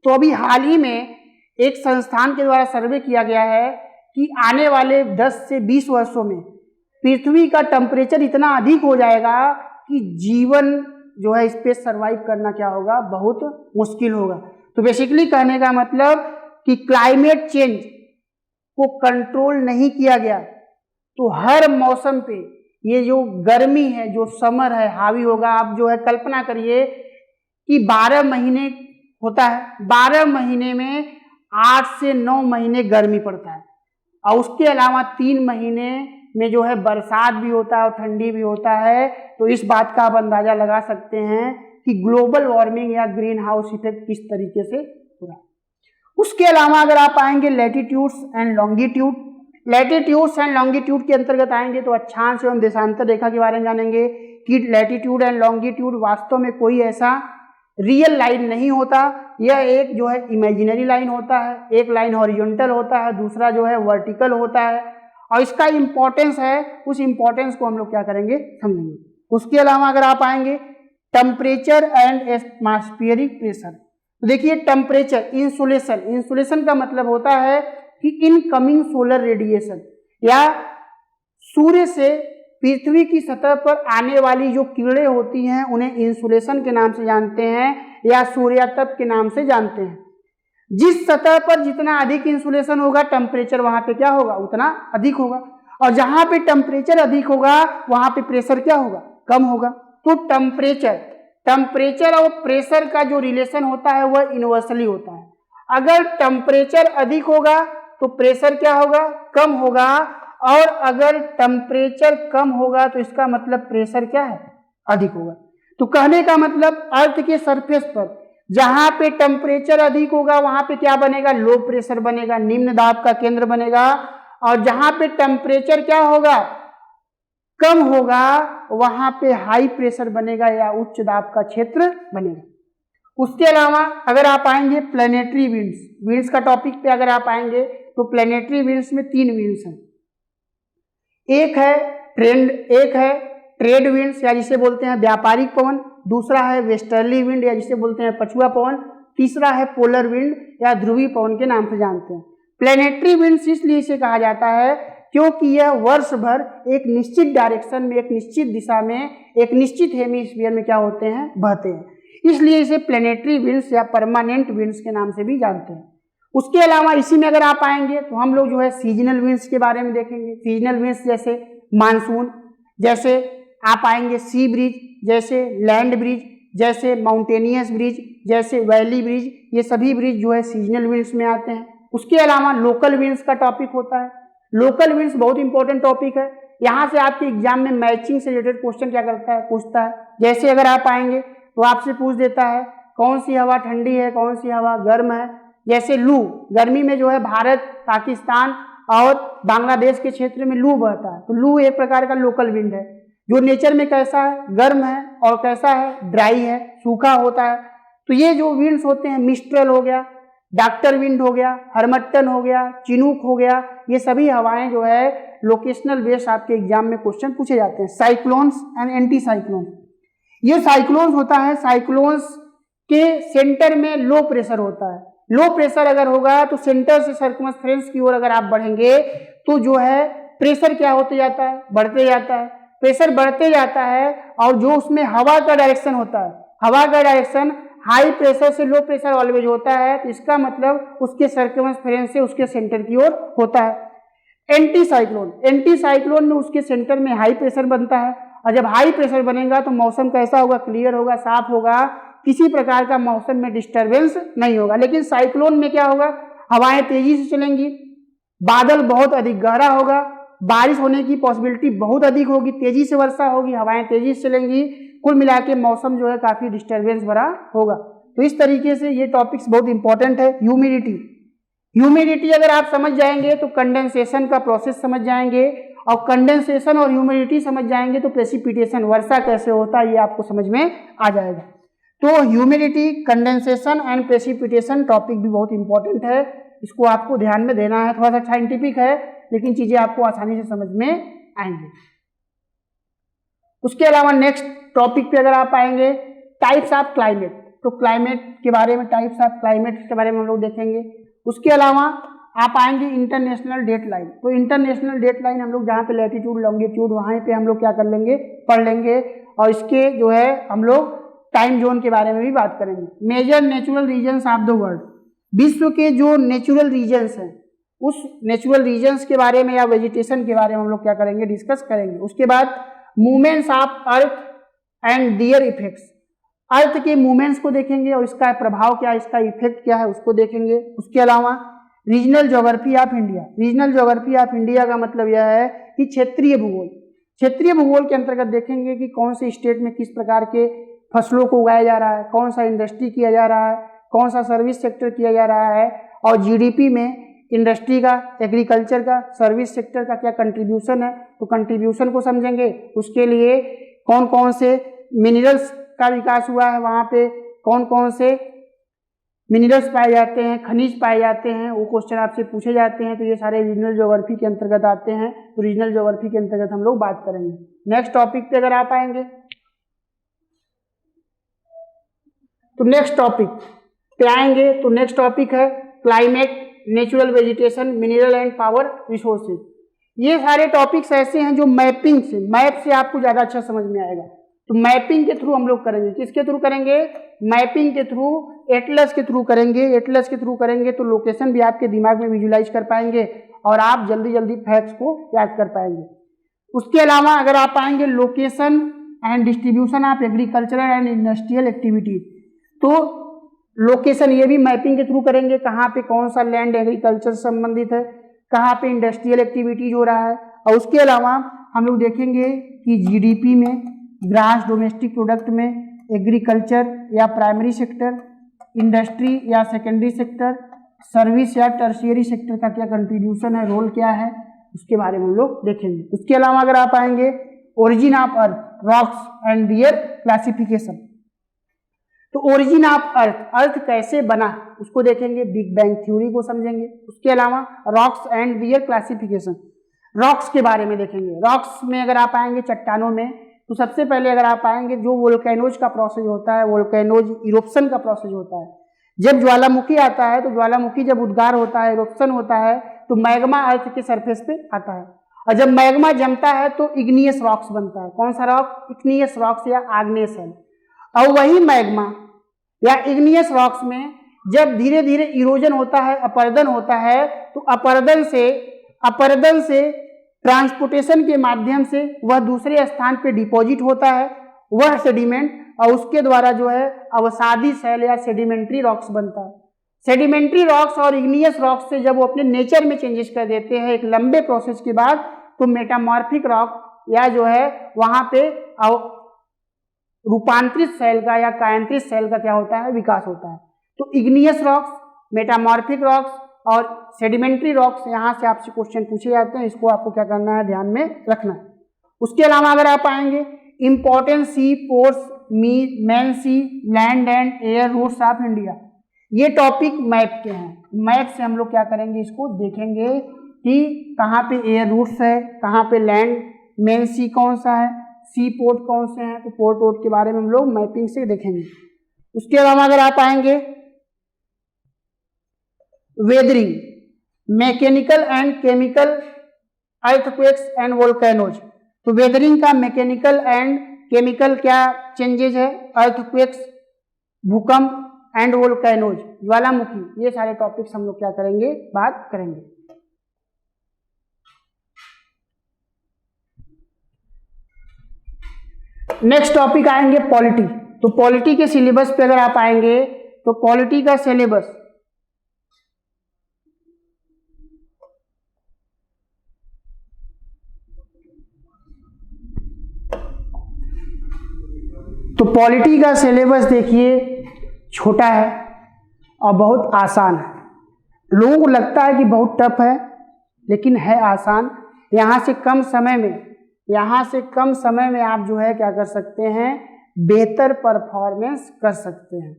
तो अभी हाल ही में एक संस्थान के द्वारा सर्वे किया गया है कि आने वाले 10 से 20 वर्षों में पृथ्वी का टेम्परेचर इतना अधिक हो जाएगा कि जीवन जो है इस पे सर्वाइव करना क्या होगा, बहुत मुश्किल होगा। तो बेसिकली कहने का मतलब कि क्लाइमेट चेंज को कंट्रोल नहीं किया गया तो हर मौसम पे ये जो गर्मी है, जो समर है, हावी होगा। आप जो है कल्पना करिए कि 12 महीने होता है, 12 महीने में 8 से 9 महीने गर्मी पड़ता है और उसके अलावा 3 महीने में जो है बरसात भी होता है और ठंडी भी होता है। तो इस बात का आप अंदाजा लगा सकते हैं कि ग्लोबल वार्मिंग या ग्रीन हाउस इफेक्ट किस तरीके से हो रहा है। उसके अलावा अगर आप आएंगे latitudes and longitude, latitudes and longitude के अंतर्गत आएंगे तो अक्षांश एवं देशांतर रेखा के बारे में जानेंगे कि लैटिट्यूड एंड लॉन्गिट्यूड वास्तव में कोई ऐसा रियल लाइन नहीं होता, यह एक जो है इमेजिनरी लाइन होता है। एक लाइन हॉरिजॉन्टल होता है, दूसरा जो है वर्टिकल होता है और इसका इंपॉर्टेंस है, उस इंपॉर्टेंस को हम लोग क्या करेंगे, समझेंगे। उसके अलावा अगर आप आएंगे टेम्परेचर एंड एटमॉस्फेरिक प्रेशर, तो देखिए टेम्परेचर, इंसुलेशन, इंसुलेशन का मतलब होता है कि इनकमिंग सोलर रेडिएशन या सूर्य से पृथ्वी की सतह पर आने वाली जो किरणें होती हैं उन्हें इंसुलेशन के नाम से जानते हैं या सूर्यातप के नाम से जानते हैं। जिस सतह पर जितना अधिक इंसुलेशन होगा टेम्परेचर वहां पे क्या होगा, उतना अधिक होगा और जहां पे टेम्परेचर अधिक होगा वहां पे प्रेशर क्या होगा, कम होगा। तो टेम्परेचर और प्रेशर का जो रिलेशन होता है वह इनवर्सली होता है। अगर टेम्परेचर अधिक होगा तो प्रेशर क्या होगा, कम होगा और अगर टेम्परेचर कम होगा तो इसका मतलब प्रेशर क्या है, अधिक होगा। तो कहने का मतलब अर्थ के सरफेस पर जहां पे टेम्परेचर अधिक होगा वहां पे क्या बनेगा, लो प्रेशर बनेगा, निम्न दाब का केंद्र बनेगा और जहां पे टेम्परेचर क्या होगा, कम होगा, वहां पे हाई प्रेशर बनेगा या उच्च दाब का क्षेत्र बनेगा। उसके अलावा अगर आप आएंगे प्लैनेटरी विंड्स, विंड्स का टॉपिक पे अगर आप आएंगे तो प्लैनेटरी विंड्स में 3 विंड्स हैं। एक है ट्रेड विंड्स या जिसे बोलते हैं व्यापारिक पवन, दूसरा है वेस्टर्ली विंड या जिसे बोलते हैं पछुआ पवन, तीसरा है पोलर विंड या ध्रुवी पवन के नाम से जानते हैं। प्लैनेटरी विंड्स इसलिए इसे कहा जाता है क्योंकि यह वर्ष भर एक निश्चित डायरेक्शन में, एक निश्चित दिशा में, एक निश्चित हेमिस्फीयर में क्या होते हैं, बहते हैं, इसलिए इसे प्लैनेटरी विंड्स या परमानेंट विंड्स के नाम से भी जानते हैं। उसके अलावा इसी में अगर आप आएंगे तो हम लोग जो है सीजनल विंड्स के बारे में देखेंगे। सीजनल विंड्स जैसे मानसून, जैसे आप आएंगे सी ब्रिज, जैसे लैंड ब्रिज, जैसे माउंटेनियस ब्रिज, जैसे वैली ब्रिज, ये सभी ब्रिज जो है सीजनल विंड्स में आते हैं। उसके अलावा लोकल विंड्स का टॉपिक होता है। लोकल विंड्स बहुत इंपॉर्टेंट टॉपिक है, यहाँ से आपके एग्जाम में मैचिंग से रिलेटेड क्वेश्चन क्या करता है, पूछता है। जैसे अगर आप आएंगे तो आपसे पूछ देता है कौन सी हवा ठंडी है, कौन सी हवा गर्म है। जैसे लू, गर्मी में जो है भारत, पाकिस्तान और बांग्लादेश के क्षेत्र में लू बहता है, तो लू एक प्रकार का लोकल विंड है जो नेचर में कैसा है, गर्म है और कैसा है, ड्राई है, सूखा होता है। तो ये जो विंड्स होते हैं, मिस्ट्रल हो गया, डॉक्टर विंड हो गया, हरमट्टन हो गया, चिनूक हो गया, ये सभी हवाएं जो है लोकेशनल बेस्ड आपके एग्जाम में क्वेश्चन पूछे जाते हैं। साइक्लोन्स एंड एंटी साइक्लोन, ये साइक्लोन्स होता है, साइक्लोन्स के सेंटर में लो प्रेशर होता है। लो प्रेशर अगर होगा तो सेंटर से सर्कमस्टेंस की ओर अगर आप बढ़ेंगे तो जो है प्रेशर क्या होते जाता है, बढ़ते जाता है, प्रेशर बढ़ते जाता है और जो उसमें हवा का डायरेक्शन होता है, हवा का डायरेक्शन हाई प्रेशर से लो प्रेशर ऑलवेज होता है, तो इसका मतलब उसके सर्कमस्टेंस से उसके सेंटर की ओर होता है। एंटी साइक्लोन, एंटी साइक्लोन में उसके सेंटर में हाई प्रेशर बनता है और जब हाई प्रेशर बनेगा तो मौसम कैसा होगा, क्लियर होगा, साफ होगा, किसी प्रकार का मौसम में डिस्टरबेंस नहीं होगा। लेकिन साइक्लोन में क्या होगा, हवाएं तेजी से चलेंगी, बादल बहुत अधिक गहरा होगा, बारिश होने की पॉसिबिलिटी बहुत अधिक होगी, तेजी से वर्षा होगी, हवाएं तेजी से चलेंगी, कुल मिला के मौसम जो है काफी डिस्टरबेंस भरा होगा। तो इस तरीके से ये टॉपिक्स बहुत इंपॉर्टेंट है। ह्यूमिडिटी, ह्यूमिडिटी अगर आप समझ जाएंगे तो कंडेंसेशन का प्रोसेस समझ जाएंगे और कंडेंसेशन और ह्यूमिडिटी समझ जाएंगे तो प्रेसिपिटेशन, वर्षा कैसे होता है, ये आपको समझ में आ जाएगा। तो humidity, condensation and precipitation topic भी बहुत इंपॉर्टेंट है, इसको आपको ध्यान में देना है। थोड़ा सा साइंटिफिक है लेकिन चीजें आपको आसानी से समझ में आएंगी। उसके अलावा नेक्स्ट टॉपिक पे अगर आप आएंगे टाइप्स ऑफ क्लाइमेट, तो क्लाइमेट के बारे में, टाइप्स ऑफ क्लाइमेट के बारे में हम लोग देखेंगे। उसके अलावा आप आएंगे इंटरनेशनल डेट लाइन, तो इंटरनेशनल डेट लाइन हम लोग जहाँ पे लैटिट्यूड लॉन्गिट्यूड वहाँ पे हम लोग क्या कर लेंगे, पढ़ लेंगे, और इसके जो है हम लोग टाइम जोन के बारे में भी बात करेंगे। Major natural regions of the world, विश्व के जो नेचुरल रीजन्स हैं उस नेचुरल रीजन्स के बारे में या वेजिटेशन के बारे में हम लोग क्या करेंगे, डिस्कस करेंगे। उसके बाद movements of earth and their effects, earth के मूवमेंट्स को देखेंगे और इसका प्रभाव क्या है, इसका इफेक्ट क्या है उसको देखेंगे। उसके अलावा regional geography of India, regional geography of India का मतलब यह है कि क्षेत्रीय भूगोल, क्षेत्रीय भूगोल के अंतर्गत देखेंगे कि कौन से स्टेट में किस प्रकार के फसलों को उगाया जा रहा है, कौन सा इंडस्ट्री किया जा रहा है, कौन सा सर्विस सेक्टर किया जा रहा है, और जीडीपी में इंडस्ट्री का, एग्रीकल्चर का, सर्विस सेक्टर का क्या कंट्रीब्यूशन है, तो कंट्रीब्यूशन को समझेंगे। उसके लिए कौन कौन से मिनरल्स का विकास हुआ है, वहाँ पे कौन कौन से मिनरल्स पाए जाते हैं, खनिज पाए जाते हैं, वो क्वेश्चन आपसे पूछे जाते हैं, तो ये सारे रीजनल ज्योग्राफी के अंतर्गत आते हैं। तो रीजनल ज्योग्राफी के अंतर्गत हम लोग बात करेंगे। नेक्स्ट टॉपिक पे अगर आप आएंगे तो नेक्स्ट टॉपिक पे आएंगे तो नेक्स्ट टॉपिक है climate, natural vegetation, mineral and power resources. ये सारे टॉपिक्स ऐसे हैं जो मैपिंग से, मैप से आपको ज़्यादा अच्छा समझ में आएगा। तो मैपिंग के थ्रू हम लोग करेंगे, किसके थ्रू करेंगे, मैपिंग के थ्रू, एटलस के थ्रू करेंगे। एटलस के थ्रू करेंगे तो लोकेशन भी आपके दिमाग में विजुलाइज कर पाएंगे और आप जल्दी जल्दी फैक्ट्स को याद कर पाएंगे। उसके अलावा अगर आप आएंगे location and distribution of agricultural and industrial activities, तो लोकेशन ये भी मैपिंग के थ्रू करेंगे, कहाँ पे कौन सा लैंड एग्रीकल्चर से संबंधित है, कहाँ पे इंडस्ट्रियल एक्टिविटीज हो रहा है। और उसके अलावा हम लोग देखेंगे कि जीडीपी में, ग्रास डोमेस्टिक प्रोडक्ट में, एग्रीकल्चर या प्राइमरी सेक्टर, इंडस्ट्री या सेकेंडरी सेक्टर, सर्विस या टर्शियरी सेक्टर का क्या कंट्रीब्यूशन है, रोल क्या है, उसके बारे में हम लोग देखेंगे। उसके अलावा अगर आप आएंगे origin of earth, rocks and their classification, तो ओरिजिन ऑफ अर्थ, अर्थ कैसे बना उसको देखेंगे, बिग बैंग थ्योरी को समझेंगे। उसके अलावा rocks and their classification, rocks के बारे में देखेंगे। रॉक्स में अगर आप आएंगे चट्टानों में, तो सबसे पहले अगर आप आएंगे जो वोल्केनोज का प्रोसेस होता है, वोल्केनोज इरोप्शन का प्रोसेस होता है। जब ज्वालामुखी आता है तो ज्वालामुखी जब उद्गार होता है, इरोप्शन होता है, तो मैग्मा अर्थ के सरफेस पे आता है, और जब मैग्मा जमता है तो इग्नियस रॉक्स बनता है। कौन सा रॉक, इग्नियस रॉक्स या आग्नेय शैल। और वही मैग्मा या इग्नियस रॉक्स में जब धीरे धीरे इरोजन होता है, अपरदन होता है, तो अपरदन से ट्रांसपोर्टेशन के माध्यम से वह दूसरे स्थान पे डिपॉजिट होता है, वह सेडिमेंट, और उसके द्वारा जो है अवसादी शैल या सेडिमेंट्री रॉक्स बनता है। सेडिमेंट्री रॉक्स और इग्नियस रॉक्स से जब वो अपने नेचर में चेंजेस कर देते हैं एक लंबे प्रोसेस के बाद, तो मेटामॉर्फिक रॉक या जो है वहां पे रूपांतरित शैल का या कायांतरित शैल का क्या होता है, विकास होता है। तो इग्नियस रॉक्स, मेटामॉर्फिक रॉक्स और सेडिमेंट्री रॉक्स, यहाँ से आपसे क्वेश्चन पूछे जाते हैं, इसको आपको क्या करना है, ध्यान में रखना है। उसके अलावा अगर आप आएंगे important sea ports, main sea, land and air routes of India, ये टॉपिक मैप के हैं। मैप से हम लोग क्या करेंगे, इसको देखेंगे कि कहाँ पे एयर रूट्स है, कहाँ पे लैंड, मेन सी कौन सा है, सी पोर्ट कौन से हैं, तो पोर्ट वोर्ट के बारे में हम लोग मैपिंग से देखेंगे। उसके अलावा अगर आप आएंगे weathering, mechanical and chemical earthquakes and volcanoes, तो वेदरिंग का मैकेनिकल एंड केमिकल क्या चेंजेज है, अर्थक्वेक्स, भूकंप एंड वोल्केनोज, ज्वालामुखी, ये सारे टॉपिक्स हम लोग क्या करेंगे, बात करेंगे। नेक्स्ट टॉपिक आएंगे पॉलिटी, तो पॉलिटी के सिलेबस पे अगर आप आएंगे तो पॉलिटी का सिलेबस देखिए छोटा है और बहुत आसान है। लोगों को लगता है कि बहुत टफ है, लेकिन है आसान। यहाँ से कम समय में आप जो है क्या कर सकते हैं, बेहतर परफॉर्मेंस कर सकते हैं।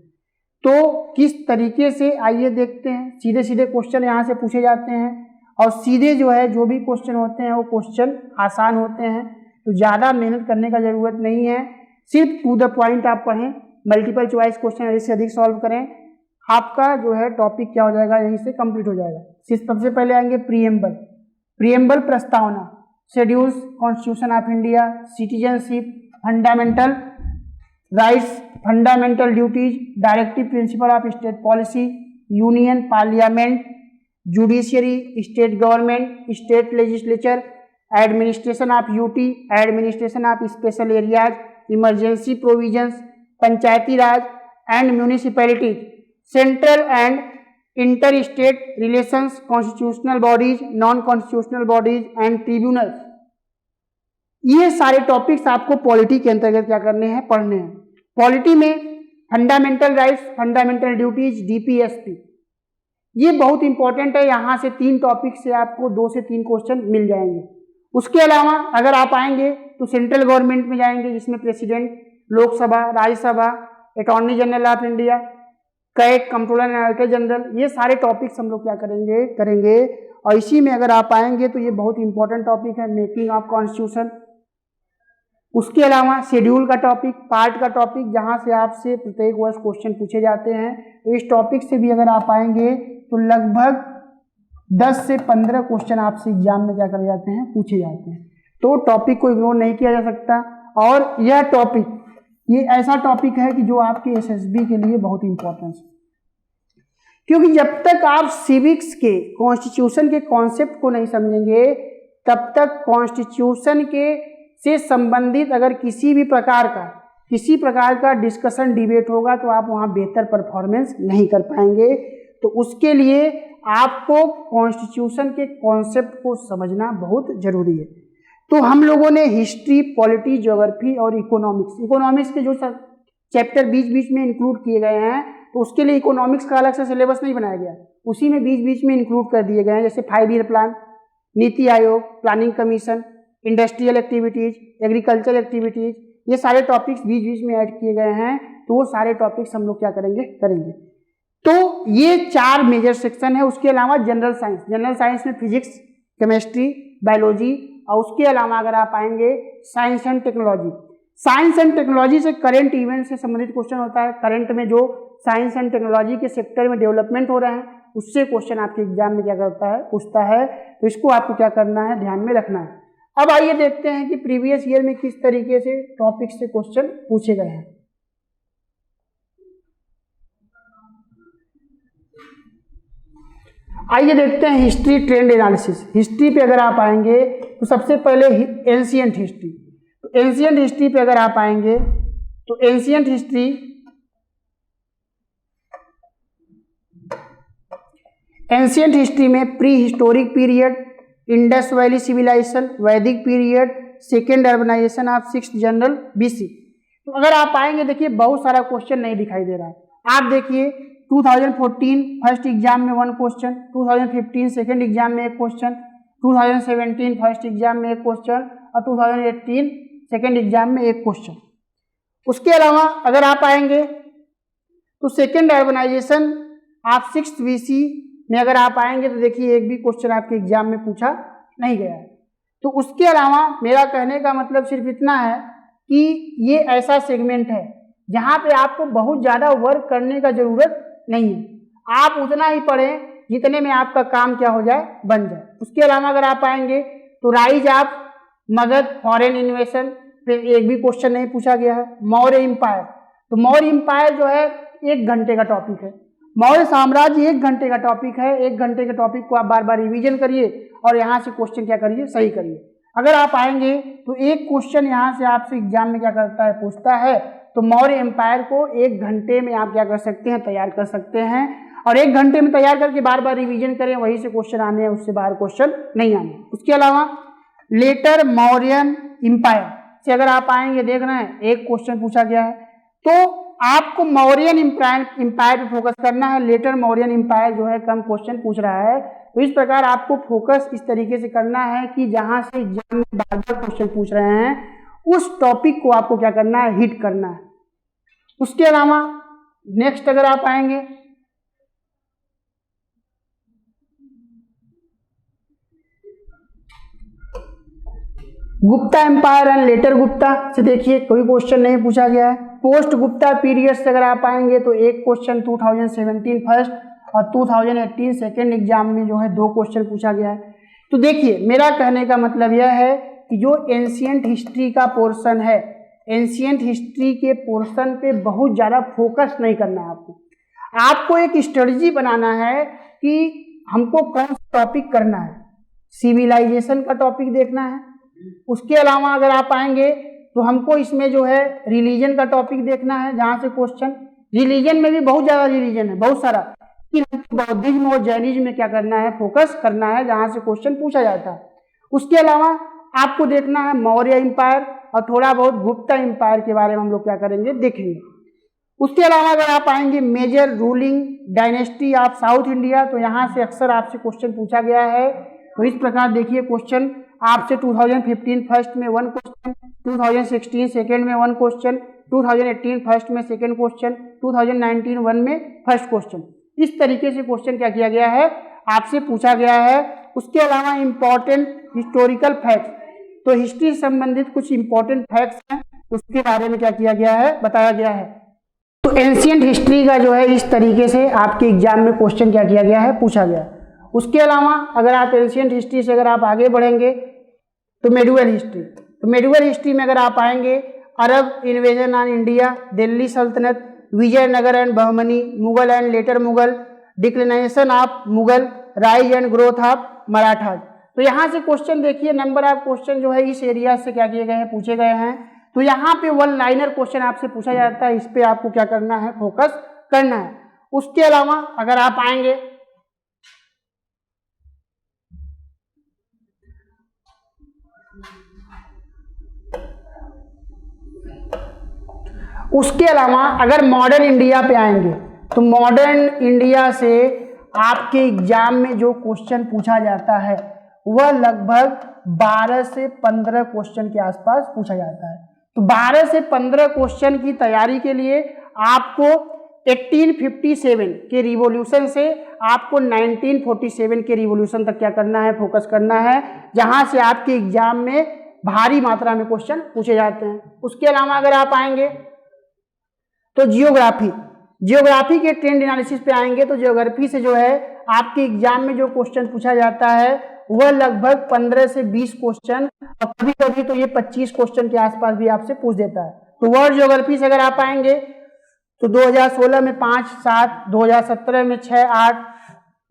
तो किस तरीके से, आइए देखते हैं। सीधे सीधे क्वेश्चन यहाँ से पूछे जाते हैं और सीधे जो है जो भी क्वेश्चन होते हैं वो क्वेश्चन आसान होते हैं, तो ज़्यादा मेहनत करने का ज़रूरत नहीं है, सिर्फ टू द पॉइंट आप पढ़ें, मल्टीपल चॉइस क्वेश्चन अधिक से अधिक सॉल्व करें, आपका जो है टॉपिक क्या हो जाएगा, यहीं से कंप्लीट हो जाएगा। सबसे पहले आएंगे प्रीएम्बल। प्रीएम्बल प्रस्तावना, schedules, constitution of India, citizenship, fundamental rights, fundamental duties, directive principle of state policy, union parliament, judiciary, state government, state legislature, administration of UT, administration of special areas, emergency provisions, Panchayati Raj and municipalities, central and inter state relations, constitutional bodies, non constitutional bodies and tribunal. ये सारे topics आपको polity के अंतर्गत क्या करने हैं, पढ़ने हैं। पॉलिटी में fundamental rights, fundamental duties, DPSP, ये बहुत इंपॉर्टेंट है। यहाँ से 3 टॉपिक से आपको 2 से 3 क्वेश्चन मिल जाएंगे। उसके अलावा अगर आप आएंगे तो सेंट्रल गवर्नमेंट में जाएंगे, जिसमें president, Lok Sabha, Rajya Sabha, attorney general of India, CAG, controller and auditor general, ये सारे टॉपिक्स हम लोग क्या करेंगे। और इसी में अगर आप आएंगे तो ये बहुत इंपॉर्टेंट टॉपिक है, मेकिंग ऑफ कॉन्स्टिट्यूशन। उसके अलावा शेड्यूल का टॉपिक, पार्ट का टॉपिक, जहाँ से आपसे प्रत्येक वर्ष क्वेश्चन पूछे जाते हैं। तो इस टॉपिक से भी अगर आप आएंगे तो लगभग 10 से 15 क्वेश्चन आपसे एग्जाम में क्या करे जाते हैं, पूछे जाते हैं। तो टॉपिक को इग्नोर नहीं किया जा सकता। और यह टॉपिक, ये ऐसा टॉपिक है कि जो आपके एसएसबी के लिए बहुत इंपॉर्टेंट है, क्योंकि जब तक आप सिविक्स के कॉन्स्टिट्यूशन के कॉन्सेप्ट को नहीं समझेंगे, तब तक कॉन्स्टिट्यूशन के से संबंधित अगर किसी प्रकार का डिस्कशन, डिबेट होगा तो आप वहाँ बेहतर परफॉर्मेंस नहीं कर पाएंगे। तो उसके लिए आपको कॉन्स्टिट्यूशन के कॉन्सेप्ट को समझना बहुत जरूरी है। तो हम लोगों ने हिस्ट्री, पॉलिटी, ज्योग्राफी और इकोनॉमिक्स के जो चैप्टर बीच बीच में इंक्लूड किए गए हैं, तो उसके लिए इकोनॉमिक्स का अलग से सिलेबस नहीं बनाया गया, उसी में बीच बीच में इंक्लूड कर दिए गए हैं। जैसे 5 year plan, NITI Aayog, planning commission, industrial activities, agriculture activities, ये सारे टॉपिक्स बीच बीच में ऐड किए गए हैं। तो वो सारे टॉपिक्स हम लोग क्या करेंगे। तो ये 4 मेजर सेक्शन है। उसके अलावा जनरल साइंस में फिजिक्स, केमिस्ट्री, बायोलॉजी, और उसके अलावा अगर आप आएंगे साइंस एंड टेक्नोलॉजी से करंट इवेंट से संबंधित क्वेश्चन होता है। करंट में जो साइंस एंड टेक्नोलॉजी के सेक्टर में डेवलपमेंट हो रहे हैं, उससे क्वेश्चन आपके एग्जाम में क्या करता है, पूछता है। तो इसको आपको क्या करना है, ध्यान में रखना है। अब आइए देखते हैं कि प्रीवियस ईयर में किस तरीके से टॉपिक से क्वेश्चन पूछे गए हैं। आइए देखते हैं हिस्ट्री ट्रेंड एनालिसिस। हिस्ट्री पे अगर आप आएंगे तो सबसे पहले एंशिएंट हिस्ट्री। तो एंशिएंट हिस्ट्री पे अगर आप आएंगे तो एंशिएंट हिस्ट्री में pre historic period, Indus valley civilisation, Vedic period, second urbanisation of 6th general BC। तो अगर आप आएंगे, देखिए बहुत सारा क्वेश्चन नहीं दिखाई दे रहा है। आप देखिए 2014 फर्स्ट एग्जाम में 1 क्वेश्चन, 2015 सेकेंड एग्जाम में 1 क्वेश्चन, 2017 फर्स्ट एग्जाम में 1 क्वेश्चन, और 2018 सेकेंड एग्जाम में 1 क्वेश्चन। उसके अलावा अगर आप आएंगे तो second urbanisation of 6th BC में अगर आप आएंगे तो देखिए एक भी क्वेश्चन आपके एग्जाम में पूछा नहीं गया है। तो उसके अलावा मेरा कहने का मतलब सिर्फ इतना है कि ये ऐसा सेगमेंट है जहाँ पे आपको बहुत ज़्यादा वर्क करने का ज़रूरत नहीं है। आप उतना ही पढ़ें जितने में आपका काम क्या हो जाए, बन जाए। उसके अलावा अगर आप आएंगे तो राइज ऑफ मगध, फॉरेन इन्वेशन पे एक भी क्वेश्चन नहीं पूछा गया है। मौर्य एम्पायर, तो मौर्य एम्पायर जो है 1 घंटे का टॉपिक है। मौर्य साम्राज्य 1 घंटे का टॉपिक है। 1 घंटे के टॉपिक को आप बार बार रिवीजन करिए और यहाँ से क्वेश्चन क्या करिए, सही करिए। अगर आप आएंगे तो एक क्वेश्चन यहाँ से आपसे एग्जाम में क्या करता है, पूछता है। तो मौर्य एम्पायर को 1 घंटे में आप क्या कर सकते हैं, तैयार कर सकते हैं। और 1 घंटे में तैयार करके बार बार रिवीजन करें, वहीं से क्वेश्चन आने हैं, उससे बाहर क्वेश्चन नहीं आने। उसके अलावा लेटर मौर्यन एम्पायर से अगर आप आएंगे, देख रहे हैं 1 क्वेश्चन पूछा गया है। तो आपको मौर्यन एम्पायर पे फोकस करना है। लेटर मौर्यन एम्पायर जो है कम क्वेश्चन पूछ रहा है। तो इस प्रकार आपको फोकस इस तरीके से करना है कि जहां से एग्जाम में बार बार क्वेश्चन पूछ रहे हैं, उस टॉपिक को आपको क्या करना है, हिट करना है। उसके अलावा नेक्स्ट अगर आप आएंगे Gupta empire and later Gupta से देखिए कोई क्वेश्चन नहीं पूछा गया है। पोस्ट गुप्ता पीरियड से अगर आप आएंगे तो एक क्वेश्चन 2017 फर्स्ट और 2018 सेकेंड एग्जाम में जो है 2 क्वेश्चन पूछा गया है। तो देखिए मेरा कहने का मतलब यह है कि जो एंशिएंट हिस्ट्री का पोर्शन है, एंशिएंट हिस्ट्री के पोर्शन पे बहुत ज़्यादा फोकस नहीं करना है। आपको एक स्ट्रेटजी बनाना है कि हमको कौन सा टॉपिक करना है। सिविलाइजेशन का टॉपिक देखना है, उसके अलावा अगर आप आएंगे तो हमको इसमें जो है रिलीजन का टॉपिक देखना है, जहाँ से क्वेश्चन रिलीजन में भी बहुत ज़्यादा रिलीजन है, बहुत सारा, लेकिन बौद्धिज्म और जैनिज्म में क्या करना है, फोकस करना है, जहाँ से क्वेश्चन पूछा जाता है। उसके अलावा आपको देखना है मौर्य एम्पायर और थोड़ा बहुत गुप्ता एम्पायर के बारे में हम लोग क्या करेंगे, देखेंगे। उसके अलावा अगर आप आएंगे major ruling dynasty of south India, तो यहाँ से अक्सर आपसे क्वेश्चन पूछा गया है। तो इस प्रकार देखिए क्वेश्चन आपसे 2015 फर्स्ट में 1 क्वेश्चन, 2016 सेकेंड में 1 क्वेश्चन, 2018 फर्स्ट में सेकेंड क्वेश्चन, 2019 1 में फर्स्ट क्वेश्चन। इस तरीके से क्वेश्चन क्या किया गया है, आपसे पूछा गया है। उसके अलावा इंपॉर्टेंट हिस्टोरिकल फैक्ट्स, तो हिस्ट्री से संबंधित कुछ इंपॉर्टेंट फैक्ट्स हैं, उसके बारे में क्या किया गया है, बताया गया है। तो एंशिएंट हिस्ट्री का जो है इस तरीके से आपके एग्जाम में क्वेश्चन क्या किया गया है, पूछा गया। उसके अलावा अगर आप एंशिएंट हिस्ट्री से अगर आप आगे बढ़ेंगे तो मेडुअल हिस्ट्री, तो मेडुअल हिस्ट्री में अगर आप आएंगे Arab invasion on India, Delhi sultanate, Vijayanagar and Bahmani, Mughal and later Mughal, declination of Mughal, rise and growth of Marathas. तो यहाँ से क्वेश्चन देखिए, नंबर ऑफ क्वेश्चन जो है इस एरिया से क्या किए गए हैं, पूछे गए हैं। तो यहाँ पे 1 लाइनर क्वेश्चन आपसे पूछा जाता है, इस पे आपको क्या करना है, फोकस करना है। उसके अलावा अगर आप आएंगे उसके अलावा अगर मॉडर्न इंडिया पे आएंगे तो मॉडर्न इंडिया से आपके एग्जाम में जो क्वेश्चन पूछा जाता है वह लगभग 12 से 15 क्वेश्चन के आसपास पूछा जाता है। तो 12 से 15 क्वेश्चन की तैयारी के लिए आपको 1857 के रिवॉल्यूशन से आपको 1947 के रिवॉल्यूशन तक क्या करना है, फोकस करना है, जहां से आपके एग्जाम में भारी मात्रा में क्वेश्चन पूछे जाते हैं। उसके अलावा अगर आप आएंगे तो जियोग्राफी के ट्रेंड एनालिसिस पे आएंगे तो जियोग्राफी से जो है आपके एग्जाम में जो क्वेश्चन पूछा जाता है वह लगभग 15 से 20 क्वेश्चन और कभी कभी तो ये 25 क्वेश्चन के आसपास भी आपसे पूछ देता है। तो वर्ल्ड जियोग्राफी से अगर आप आएंगे तो 2016 में 5-7, 2017 में 6-8,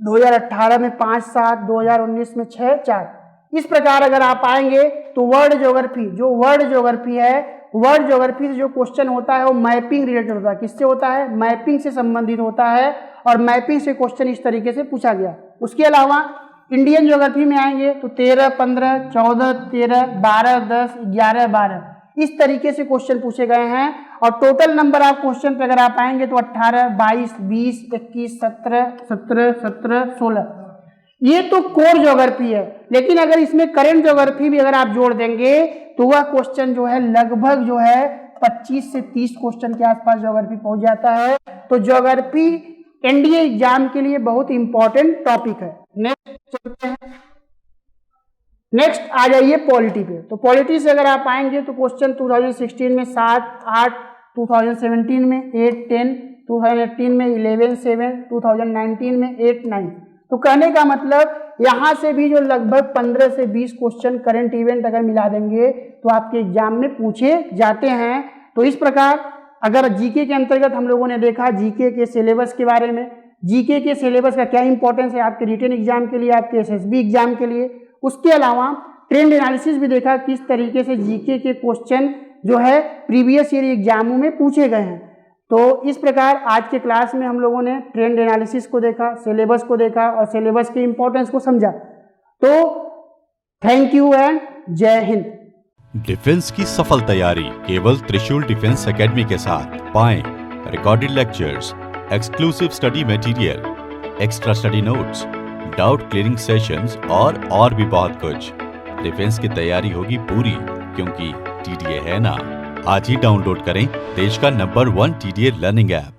2018 में 5-7, 2019 में 6-4। इस प्रकार अगर आप आएंगे तो वर्ल्ड ज्योग्राफी है, वर्ल्ड ज्योग्राफी से जो क्वेश्चन होता है वो मैपिंग रिलेटेड होता है। किससे होता है, मैपिंग से संबंधित होता है, और मैपिंग से क्वेश्चन इस तरीके से पूछा गया। उसके अलावा इंडियन ज्योग्राफी में आएंगे तो 13, 15, 14, 13, 12, 10, 11, 12 इस तरीके से क्वेश्चन पूछे गए हैं। और टोटल नंबर ऑफ क्वेश्चन पे अगर आप आएंगे तो 18, 22, 20, 21, 17, 16 ये तो कोर ज्योग्राफी है। लेकिन अगर इसमें करंट ज्योग्राफी भी अगर आप जोड़ देंगे तो वह क्वेश्चन जो है लगभग जो है 25 से 30 क्वेश्चन के आसपास ज्योग्राफी पहुंच जाता है। तो ज्योग्राफी एनडीए एग्जाम के लिए बहुत इंपॉर्टेंट टॉपिक है। नेक्स्ट आ जाइए पॉलिटी पे। तो पॉलिटी से अगर आप आएंगे तो क्वेश्चन 2016 में 7, 8, 2017 में 8, 10, 2018 में 11, 7, 2019 में 8, 9। तो कहने का मतलब यहाँ से भी जो लगभग 15 से 20 क्वेश्चन करंट इवेंट अगर मिला देंगे तो आपके एग्जाम में पूछे जाते हैं। तो इस प्रकार अगर जीके के अंतर्गत हम लोगों ने देखा जीके के सिलेबस के बारे में, जीके के सिलेबस का क्या इंपॉर्टेंस है आपके रिटन एग्जाम के लिए, आपके एसएसबी एग्जाम के लिए। उसके अलावा ट्रेंड एनालिसिस भी देखा किस तरीके से जीके के क्वेश्चन जो है प्रीवियस ईयर एग्जामों में पूछे गए हैं। तो इस प्रकार आज के क्लास में हम लोगों ने ट्रेंड एनालिसिस को देखा, सिलेबस को देखा और सिलेबस के इंपॉर्टेंस को समझा। तो थैंक यू एंड जय हिंद। डिफेंस की सफल तैयारी केवल त्रिशूल डिफेंस एकेडमी के साथ। पाएं recorded lectures, exclusive study material, extra study notes, doubt clearing sessions और भी बहुत कुछ। डिफेंस की तैयारी होगी पूरी, क्योंकि टीडीए है ना। आज ही डाउनलोड करें देश का नंबर 1 टीडीए लर्निंग ऐप।